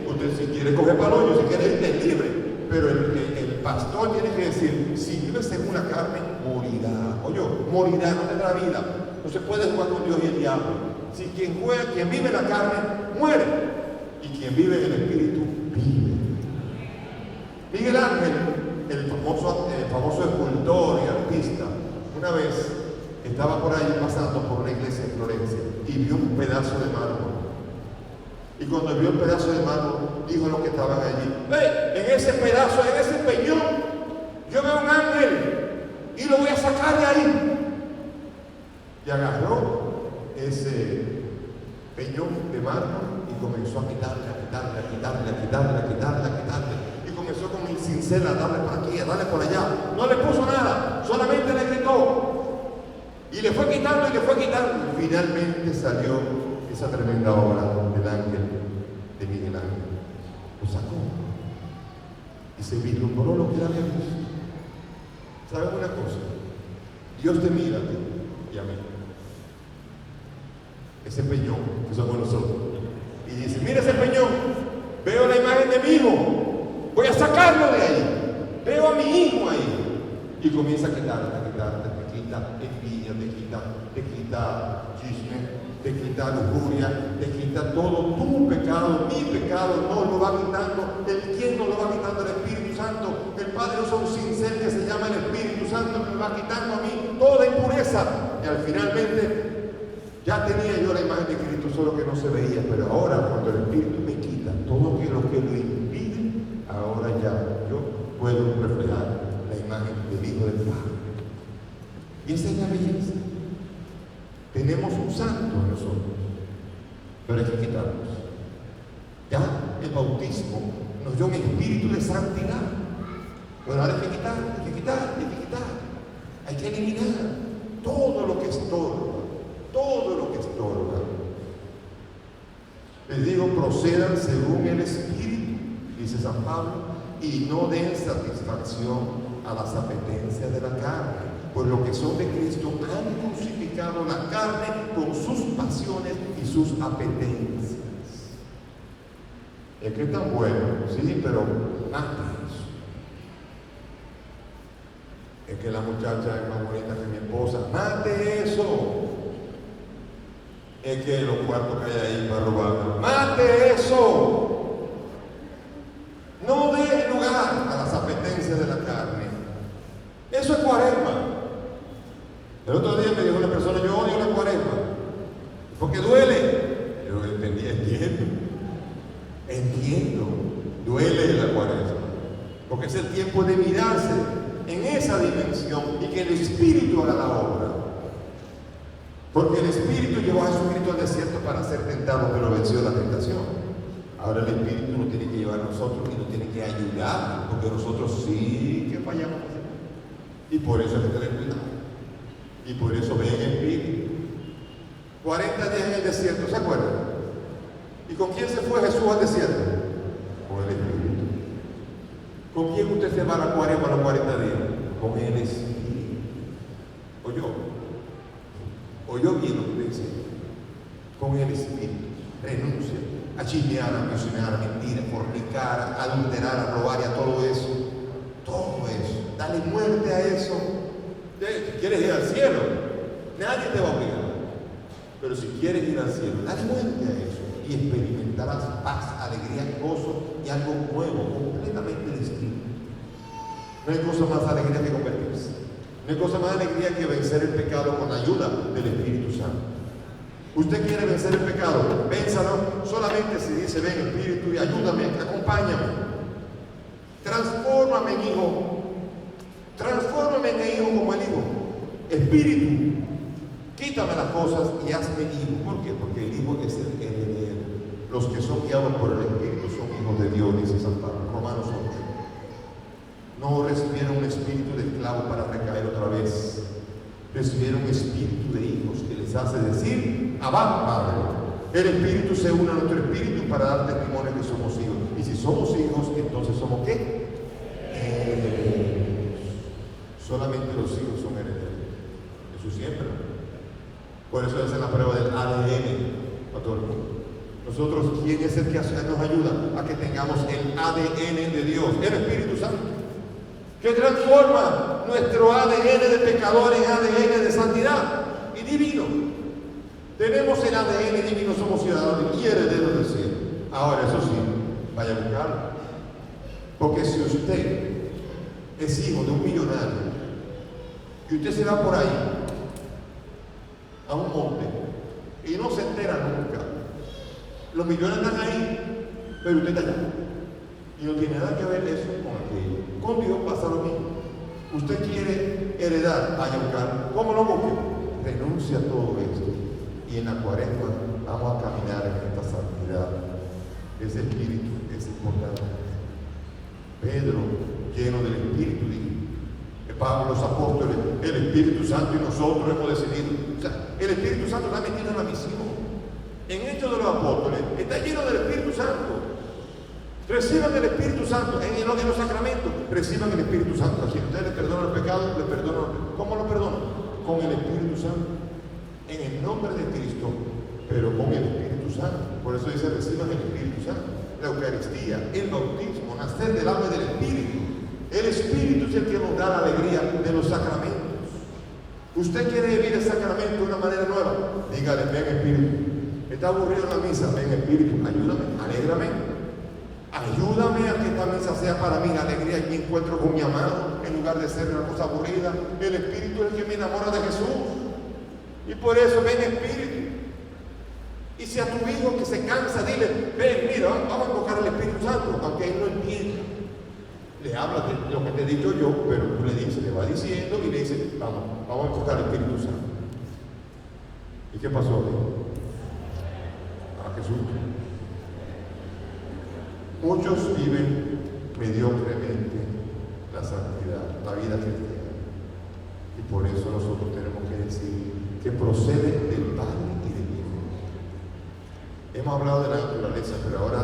usted si quiere coger para el hoyo, si quiere irte, es libre. Pero el pastor tiene que decir, si vives en una carne, morirá. Oye, morirá, no tendrá vida. No se puede jugar con Dios y el diablo. Si quien vive en la carne, muere. Y quien vive en el espíritu, vive. Miguel Ángel, el famoso escultor y artista, una vez estaba por ahí pasando por una iglesia en Florencia y vio un pedazo de mármol. Y cuando vio el pedazo de mármol, dijo a los que estaban allí: ¡Ve! En ese pedazo, en ese peñón, yo veo un ángel y lo voy a sacar de ahí. Y agarró ese peñón de mármol y comenzó a quitarle. Y comenzó con el cincel a darle por aquí, a darle por allá. No le puso nada, solamente le quitó. Y le fue quitando. Y finalmente salió esa tremenda obra del ángel de Miguel Ángel. Lo sacó. Y se vislumbró lo que él había visto. ¿Saben una cosa? Dios te mira a ti y a mí. Ese peñón que somos nosotros. Y dice: mira ese peñón, veo la imagen de mi hijo, voy a sacarlo de ahí, veo a mi hijo ahí. Y comienza a quitar, te quita envidia, te quita chisme, te quita lujuria, te quita todo tu pecado, mi pecado, no lo va quitando. ¿Quién nos lo va quitando? El Espíritu Santo. El Padre usa un cincel que se llama el Espíritu Santo, que me va quitando a mí toda impureza. Y al finalmente ya tenía yo la imagen de Cristo, solo que no se veía, pero ahora cuando el Espíritu me quita todo lo que lo impide, ahora ya yo puedo reflejar la imagen del Hijo del Padre. Y esa es la belleza. Tenemos un santo en nosotros, pero hay que quitarnos. Ya el bautismo nos dio un espíritu de santidad, pero ahora hay que quitar. Hay que eliminar todo lo que estorba. Les digo, procedan según el Espíritu, dice San Pablo, y no den satisfacción a las apetencias de la carne, pues los que son de Cristo han crucificado la carne con sus pasiones y sus apetencias. Es que es tan bueno, sí, pero mate eso. Es que la muchacha es más bonita que mi esposa, mate eso. Es que los cuartos que hay ahí para robar, mate eso. No dé lugar a las apetencias de la carne. Eso es cuaresma. El otro día me dijo una persona: yo odio la cuaresma porque duele. Yo entiendo, duele la cuaresma, porque es el tiempo de mirarse en esa dimensión y que el Espíritu haga la obra. Porque el Espíritu llevó a Jesucristo al desierto para ser tentado, pero venció la tentación. Ahora el Espíritu nos tiene que llevar a nosotros y nos tiene que ayudar, porque nosotros sí que fallamos. Y por eso hay que tener cuidado. Y por eso ven el Espíritu. 40 días en el desierto, ¿se acuerdan? ¿Y con quién se fue Jesús al desierto? Con el Espíritu. ¿Con quién usted se va a la cuaresma a los 40 días? Con el Espíritu. ¿Oyó bien lo que le dice? Con el Espíritu. Renuncia a chismear, a mencionar, a mentir, a fornicar, a adulterar, a robar y a todo eso. Todo eso. Dale muerte a eso. Si quieres ir al cielo, nadie te va a obligar. Pero si quieres ir al cielo, dale muerte a eso. Y experimentarás paz, alegría, gozo y algo nuevo, completamente distinto. No hay cosa más alegría que convertirse. No hay cosa más alegría que vencer el pecado con la ayuda del Espíritu Santo. Usted quiere vencer el pecado, vénsalo solamente si dice: ven Espíritu y ayúdame, acompáñame. Transfórmame en hijo. Transfórmame en hijo como el hijo. Espíritu, quítame las cosas y hazme hijo. ¿Por qué? Porque el hijo es el heredero. Los que son guiados por el Espíritu son hijos de Dios, dice San Pablo, Romanos 8. No recibieron un espíritu de esclavo para recaer otra vez. Recibieron un espíritu de hijos que les hace decir: Abba, Padre. El Espíritu se une a nuestro espíritu para dar testimonio que somos hijos. Y si somos hijos, entonces somos ¿qué? Herederos. Solamente los hijos son herederos. Eso siempre. Por eso hacen la prueba del ADN a todo el mundo. Nosotros, ¿quién es el que nos ayuda a que tengamos el ADN de Dios? El Espíritu Santo, que transforma nuestro ADN de pecador en ADN de santidad y divino. Tenemos el ADN divino, somos ciudadanos y herederos del cielo. Ahora, eso sí, vaya a buscarlo. Porque si usted es hijo de un millonario y usted se va por ahí a un monte y no se entera nunca, los millones están ahí, pero usted está allá. Y no tiene nada que ver eso con aquello. Con Dios pasa lo mismo. Usted quiere heredar, vaya a buscar. ¿Cómo lo busque? Renuncia a todo esto. Y en la Cuaresma vamos a caminar en esta santidad. Ese espíritu es importante. Pedro, lleno del Espíritu, dijo. Pablo, los apóstoles, el Espíritu Santo y nosotros hemos decidido. O sea, el Espíritu Santo está metido en la misión. En Hechos de los Apóstoles está lleno del Espíritu Santo. Reciban el Espíritu Santo en los sacramentos. Reciban el Espíritu Santo. Si ustedes le perdonan el pecado, le perdonan. ¿Cómo lo perdonan? Con el Espíritu Santo. En el nombre de Cristo, pero con el Espíritu Santo. Por eso dice: reciban el Espíritu Santo. La Eucaristía, el bautismo, nacer del agua y del Espíritu. El Espíritu es el que nos da la alegría de los sacramentos. Usted quiere vivir el sacramento de una manera nueva. Dígale: ven Espíritu. Está aburrido en la misa, ven Espíritu, ayúdame, alégrame. Ayúdame a que esta misa sea para mí la alegría y mi encuentro con mi amado, en lugar de ser una cosa aburrida. El Espíritu es el que me enamora de Jesús. Y por eso ven Espíritu. Y si a tu hijo que se cansa, dile: ven, mira, vamos a invocar al Espíritu Santo, aunque él no entienda. Le habla de lo que te he dicho yo, pero tú le dices, le va diciendo y le dices: vamos a invocar al Espíritu Santo. ¿Y qué pasó? Jesús. Muchos viven mediocremente la santidad, la vida cristiana. Y por eso nosotros tenemos que decir que procede del Padre y del Hijo. Hemos hablado de la naturaleza, pero ahora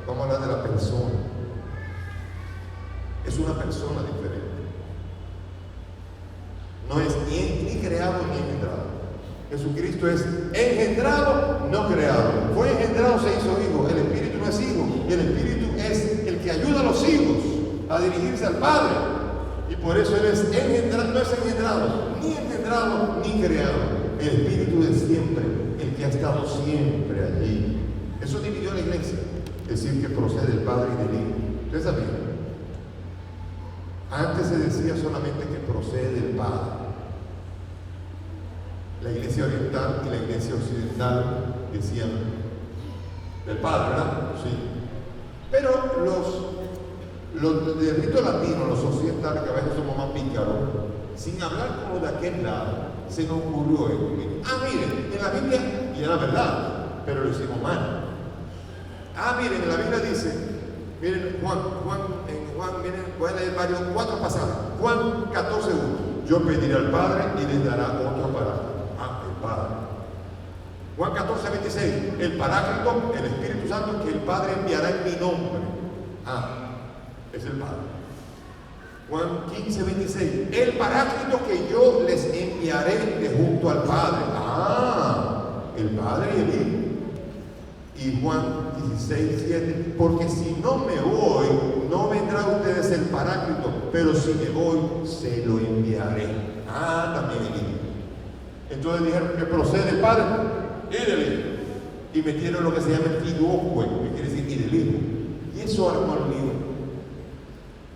vamos a hablar de la persona. Es una persona diferente. No es ni creado ni engendrado. Jesucristo es engendrado, no creado. Fue engendrado, se hizo hijo. El Espíritu no es hijo. Y el Espíritu es el que ayuda a los hijos a dirigirse al Padre. Y por eso Él es engendrado, no es engendrado, ni creado. El Espíritu es siempre, el que ha estado siempre allí. Eso dividió la iglesia. Decir que procede del Padre y del Hijo. ¿Ustedes sabían? Antes se decía solamente que procede del Padre. La iglesia oriental y la iglesia occidental decían del Padre, ¿verdad? Sí. Pero los del rito latino, los occidentales, que a veces somos más pícaros, sin hablar como de aquel lado, se nos ocurrió esto. Miren, en la Biblia, y era verdad, pero lo hicimos mal. Miren, en la Biblia dice, miren, Juan, miren, voy a leer 4 pasajes. Juan 14:1. Yo pediré al Padre y les dará otro para el Padre. Juan 14:26. El Paráclito, el Espíritu Santo, que el Padre enviará en mi nombre. Es el Padre. Juan 15:26. El Paráclito que yo les enviaré de junto al Padre. El Padre y el Hijo. Y Juan 16:7. Porque si no me voy, no vendrá a ustedes el Paráclito, pero si me voy, se lo enviaré. También el Hijo. Entonces dijeron que procede del Padre y del Hijo. Y metieron lo que se llama el filioque, que quiere decir y del Hijo. Y eso armó el lío.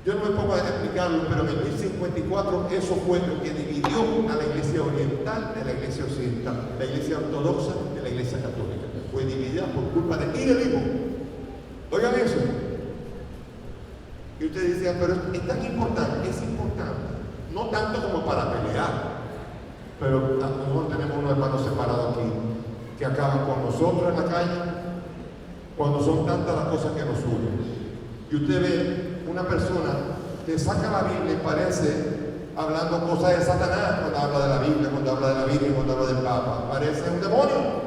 Yo no me pongo a explicarlo, pero en el 1054 eso fue lo que dividió a la iglesia oriental de la iglesia occidental, la iglesia ortodoxa de la iglesia católica. Fue dividida por culpa de y del Hijo. Oigan eso. Y ustedes decían, pero es tan importante, es importante. No tanto como para pelear, pero a lo mejor tenemos unos hermanos separados aquí que acaban con nosotros en la calle cuando son tantas las cosas que nos unen. Y usted ve una persona que saca la Biblia y parece hablando cosas de Satanás cuando habla de la Biblia, cuando habla de la Virgen, cuando habla del Papa. Parece un demonio.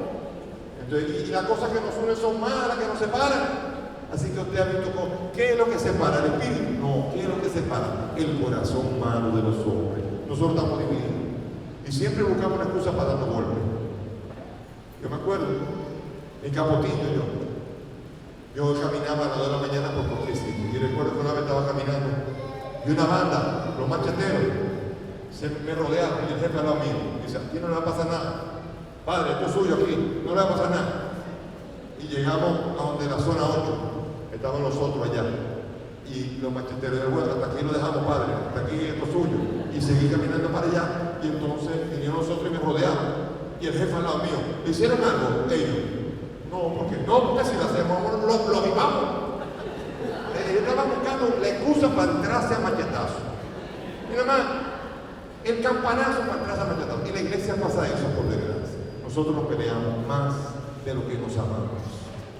Entonces, y las cosas que nos unen son malas, que nos separan. Así que usted ha visto qué es lo que separa el espíritu. No, ¿qué es lo que separa? El corazón humano de los hombres. Nosotros estamos divididos y siempre buscamos una excusa para darnos golpes. Yo me acuerdo, en Capotillo yo caminaba a las 2 de la mañana por Coquecito y recuerdo que una vez estaba caminando y una banda, los macheteros, me rodearon y el jefe al lado mío dice: aquí no le va a pasar nada, padre, esto es suyo aquí, no le va a pasar nada. Y llegamos a donde la zona 8, estaban nosotros allá y los macheteros del bueno, hasta aquí lo dejamos, padre, hasta aquí esto es suyo. Y seguí caminando para allá y entonces vinieron nosotros y me rodearon y el jefe al lado mío. ¿Le hicieron algo? Ellos: porque si lo hacemos, lo vivamos. Ellos estaban buscando la excusa para entrarse a machetazo. Y nada más, el campanazo para entrarse a machetazo. Y la iglesia pasa eso, por desgracia. Nosotros nos peleamos más de lo que nos amamos.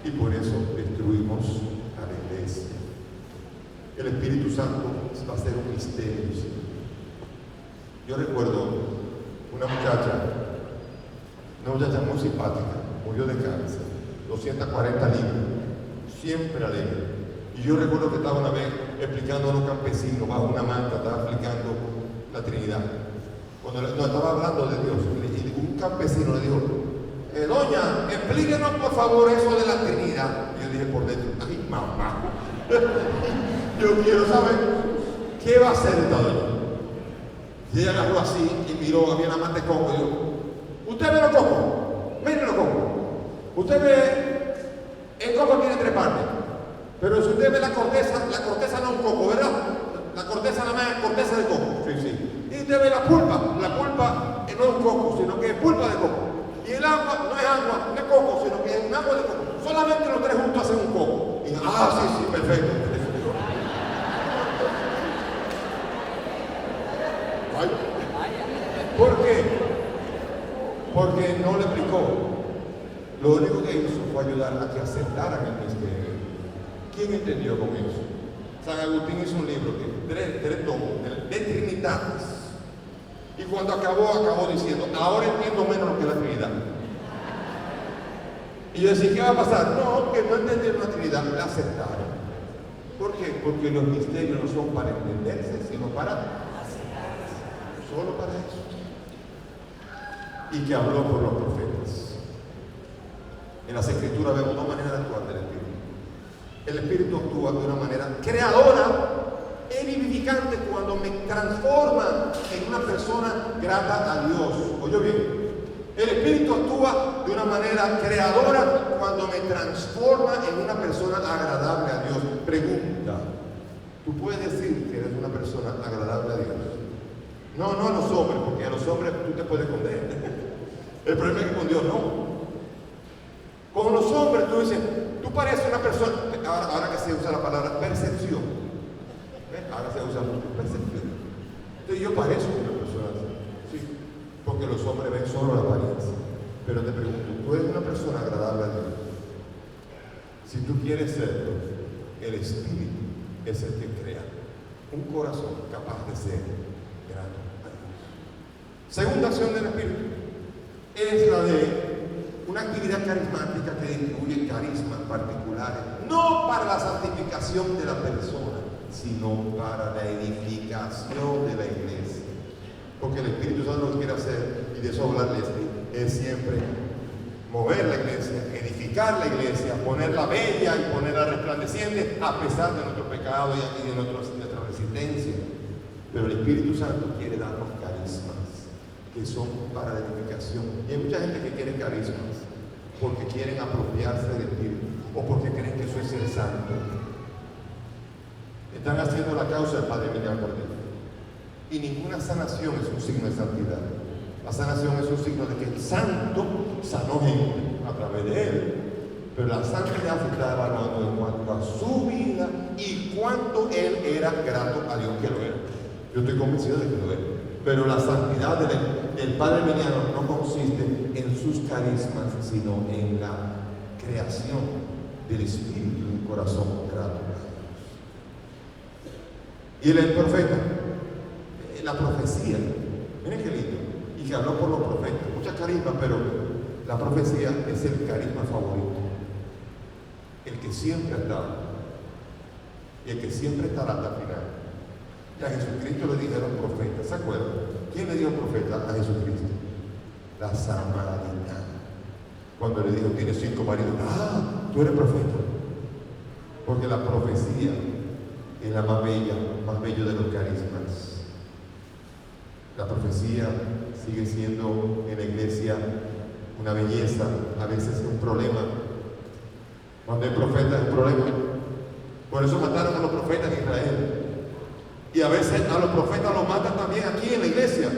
Y por eso destruimos a la iglesia. El Espíritu Santo va a ser un misterio. Yo recuerdo una muchacha muy simpática, murió de cáncer. 240 libras, siempre alegre. Y yo recuerdo que estaba una vez explicando a los campesinos bajo una manta, estaba explicando la Trinidad. Cuando estaba hablando de Dios, y un campesino le dijo: doña, explíquenos por favor eso de la Trinidad. Y yo dije por dentro: ay, mamá, yo quiero saber qué va a hacer esta doña. Y ella agarró así y miró, había una mata de coco y dijo: ¿usted ve los cocos? Miren los cocos. Usted ve, el coco tiene 3 partes, pero si usted ve la corteza no es un coco, ¿verdad? La corteza nada más es corteza de coco. Sí. Y usted ve la pulpa no es un coco, sino que es pulpa de coco. Y el agua no es coco, sino que es un agua de coco. Solamente los 3 juntos hacen un coco. Y sí, perfecto. ¿Por qué? Porque no le explicó. Lo único que hizo fue ayudar a que aceptaran el misterio. ¿Quién entendió con eso? San Agustín hizo un libro, 3 tomos, de Trinitatis. Y cuando acabó diciendo: ahora entiendo menos lo que es la Trinidad. Y yo decía: ¿qué va a pasar? No, que no entendieron la Trinidad, la aceptaron. ¿Por qué? Porque los misterios no son para entenderse, sino para aceptarse. Solo para eso. Y que habló por los profetas. En las Escrituras vemos 2 maneras de actuar del Espíritu. El Espíritu actúa de una manera creadora e vivificante cuando me transforma en una persona grata a Dios. Oye bien, el Espíritu actúa de una manera creadora cuando me transforma en una persona agradable a Dios. Pregunta: ¿tú puedes decir que eres una persona agradable a Dios? No a los hombres, porque a los hombres tú te puedes esconder. El problema es que con Dios no. Con los hombres tú dices: tú pareces una persona, ahora que se usa la palabra percepción, ahora se usa mucho percepción. Entonces yo parezco una persona así, sí, porque los hombres ven solo la apariencia. Pero te pregunto: ¿tú eres una persona agradable a Dios? Si tú quieres serlo, el Espíritu es el que crea un corazón capaz de ser grato a Dios. Segunda acción del Espíritu es la de una actividad carismática que incluye carismas particulares, no para la santificación de la persona, sino para la edificación de la iglesia. Porque el Espíritu Santo lo que quiere hacer, y de eso hablarles, es siempre mover la iglesia, edificar la iglesia, ponerla bella y ponerla resplandeciente a pesar de nuestro pecado y de nuestra resistencia. Pero el Espíritu Santo quiere darnos carismas que son para la edificación. Y hay mucha gente que quiere carismas porque quieren apropiarse del Espíritu o porque creen que eso es ser santo. Están haciendo la causa del Padre Emiliano Cordero. Y ninguna sanación es un signo de santidad. La sanación es un signo de que el santo sanó gente a través de él. Pero la santidad se está evaluando en cuanto a su vida y cuánto él era grato a Dios, que lo era. Yo estoy convencido de que lo era. Pero la santidad del Padre Emiliano no consiste en sus carismas, sino en la creación del Espíritu de un corazón grato. Y el profeta, la profecía, miren qué lindo, y que habló por los profetas, muchas carismas, pero la profecía es el carisma favorito. el que siempre ha estado y el que siempre estará hasta el final. Y a Jesucristo le dijeron profeta. ¿Se acuerdan? ¿Quién le dio profeta a Jesucristo? La samaritana. Cuando le dijo, tienes 5 maridos. Ah, tú eres profeta. Porque la profecía es la más bella, más bello de los carismas. La profecía sigue siendo en la iglesia una belleza, a veces un problema. Cuando hay profetas es un problema. Por eso mataron a los profetas en Israel. Y a veces a los profetas los matan también aquí en la iglesia.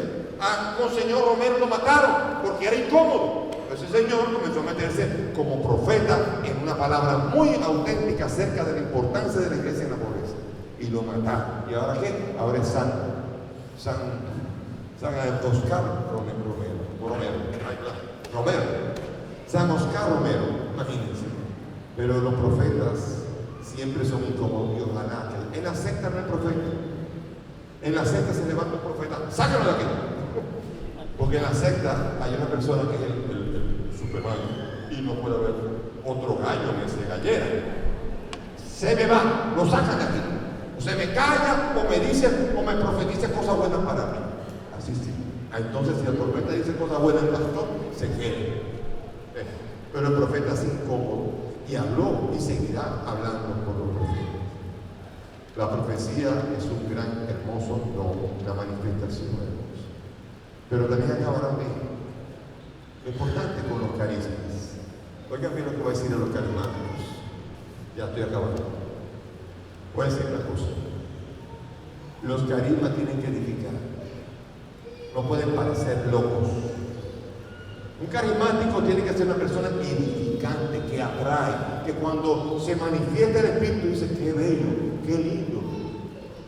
A Monseñor Romero lo mataron porque era incómodo. Ese señor comenzó a meterse como profeta en una palabra muy auténtica acerca de la importancia de la iglesia en la pobreza. Y lo mataron. ¿Y ahora qué? Ahora es San Oscar Romero. San Oscar Romero, imagínense. Pero los profetas siempre son incómodos y ojalá que en la secta no hay profeta. En la secta se levanta un profeta, sácalo de aquí. Porque en la secta hay una persona que es el Superman y no puede haber otro gallo en esa gallera. Se me va, lo sacan de aquí. O se me calla o me dice o me profetiza cosas buenas para mí. Así sí. Entonces si el profeta dice cosas buenas al pastor, se quiere. Pero el profeta es incómodo y habló y seguirá hablando por los profetas. La profecía es un gran, hermoso don, una manifestación de Dios. Pero también acabará bien. Lo importante con los carismas. Oigan bien lo que voy a decir a los carismáticos. Ya estoy acabando. Voy a decir una cosa. Los carismas tienen que edificar. No pueden parecer locos. Un carismático tiene que ser una persona edificante, que atrae, que cuando se manifiesta el Espíritu dice, qué bello, qué lindo.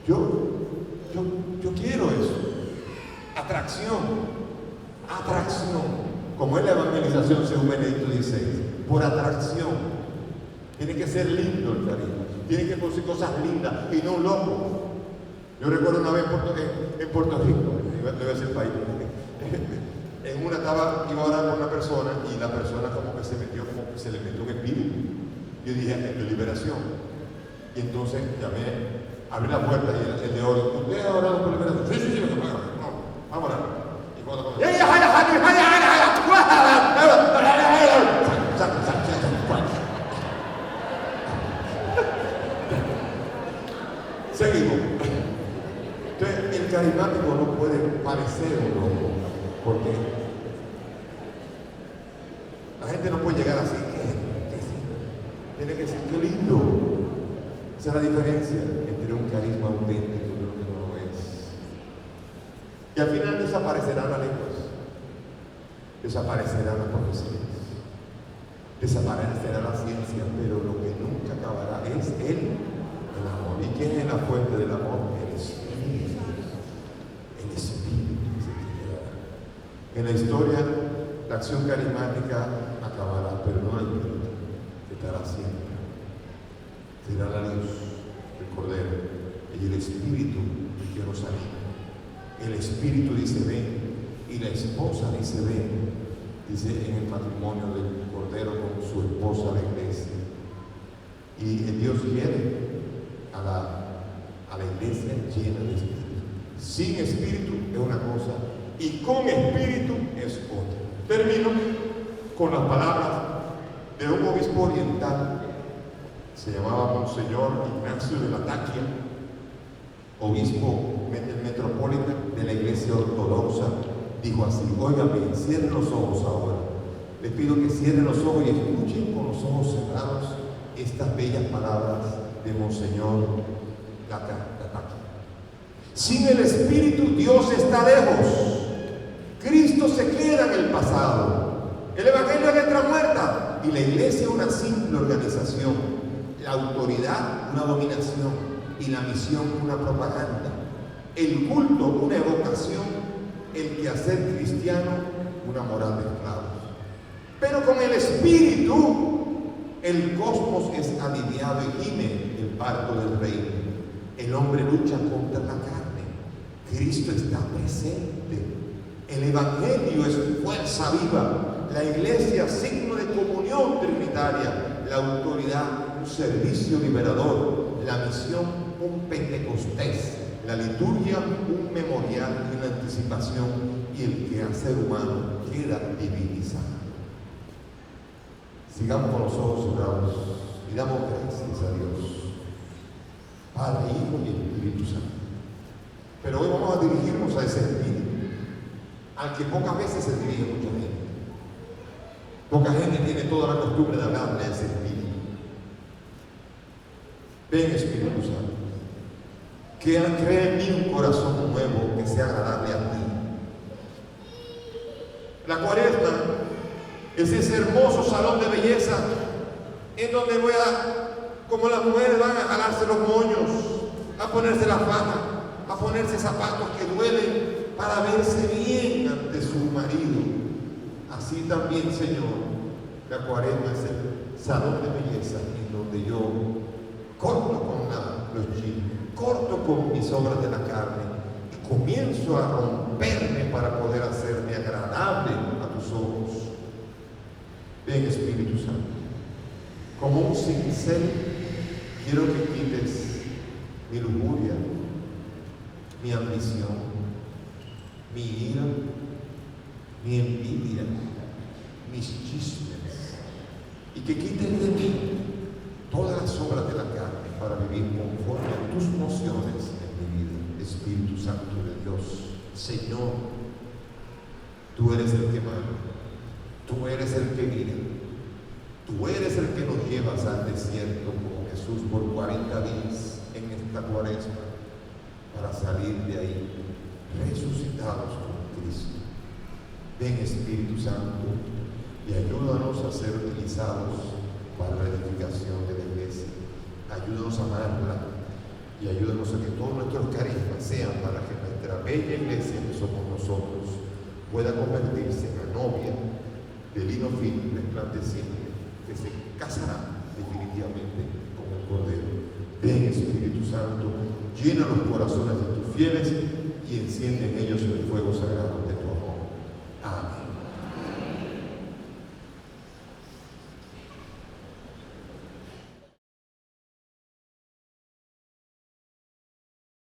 Yo quiero eso. Atracción. Como es la evangelización según Benedicto XVI, por atracción. Tiene que ser lindo el carisma. Tiene que producir cosas lindas y no un loco. Yo recuerdo una vez en Puerto Rico, debe ser el país. En una iba a orar con una persona y la persona como que se le metió un espíritu. Yo dije, de liberación. Y entonces llamé, abrí la puerta y el de oro, ¿usted ha orado por liberación? Sí, vamos a orar. Y cuando seguimos. Entonces, el carismático no puede parecer un loco, porque la gente no puede llegar así. Tiene que ser, qué lindo. Esa es la diferencia entre un carisma auténtico y lo que no lo es. Y al final desaparecerán las lenguas, desaparecerán las profecías, desaparecerá la ciencia, pero lo que nunca acabará es el amor. ¿Y quién es la fuente del amor? El Espíritu. El Espíritu se quedará. En la historia, la acción carismática acabará, pero no el Espíritu. Estará siempre. Será la luz del Cordero y el Espíritu de Jerusalén. El Espíritu dice ven y la esposa dice ven. Dice en el matrimonio del Cordero con su esposa la iglesia. Y el Dios quiere a la iglesia llena de Espíritu. Sin Espíritu es una cosa y con Espíritu es otra. Termino con las palabras de un obispo oriental, se llamaba Monseñor Ignacio de la Taquia, obispo metropolitano de la Iglesia Ortodoxa. Dijo así, óigame, cierren los ojos ahora. Les pido que cierren los ojos y escuchen con los ojos cerrados estas bellas palabras de Monseñor de la Taquia. Sin el Espíritu, Dios está lejos. Cristo se queda en el pasado. El Evangelio es letra muerta y la iglesia una simple organización, la autoridad una dominación y la misión una propaganda, el culto una evocación, el quehacer cristiano una moral de esclavos. Pero con el Espíritu el cosmos es aliviado y gime el parto del reino. El hombre lucha contra la carne. Cristo está presente. El Evangelio es fuerza viva, la iglesia signo de comunión trinitaria, la autoridad un servicio liberador, la misión un pentecostés, la liturgia un memorial y una anticipación, y el quehacer humano queda divinizado. Sigamos con los ojos cerrados y damos gracias a Dios, Padre, Hijo y Espíritu Santo. Pero hoy vamos a dirigirnos a ese Espíritu, al que pocas veces se dirige mucha gente. Poca gente tiene toda la costumbre de hablarle a ese Espíritu. Ven, Espíritu Santo, que crea en mí un corazón nuevo que sea agradable a ti. La Cuaresma es ese hermoso salón de belleza en donde como las mujeres van a jalarse los moños, a ponerse la faja, a ponerse zapatos que duelen para verse bien ante su marido. Así también, Señor, la Cuaresma es el salón de belleza en donde yo corto con los chiles, corto con mis obras de la carne y comienzo a romperme para poder hacerme agradable a tus ojos. Ven, Espíritu Santo, como un cincel quiero que quites mi lujuria, mi ambición, mi ira, mi envidia, mis chismes, y que quites de mí todas las obras de la carne para vivir conforme a tus mociones en mi vida. Espíritu Santo de Dios, Señor, tú eres el que manda, tú eres el que guía, tú eres el que nos llevas al desierto como Jesús por 40 días en esta Cuaresma para salir de ahí resucitados con Cristo. Ven, Espíritu Santo, y ayúdanos a ser utilizados para la edificación de la iglesia. Ayúdanos a amarla y ayúdanos a que todos nuestros carismas sean para que nuestra bella iglesia que somos nosotros pueda convertirse en la novia de lino fino y resplandeciente que se casará definitivamente con el Cordero. Ven, Espíritu Santo, llena los corazones de tus fieles y enciende en ellos el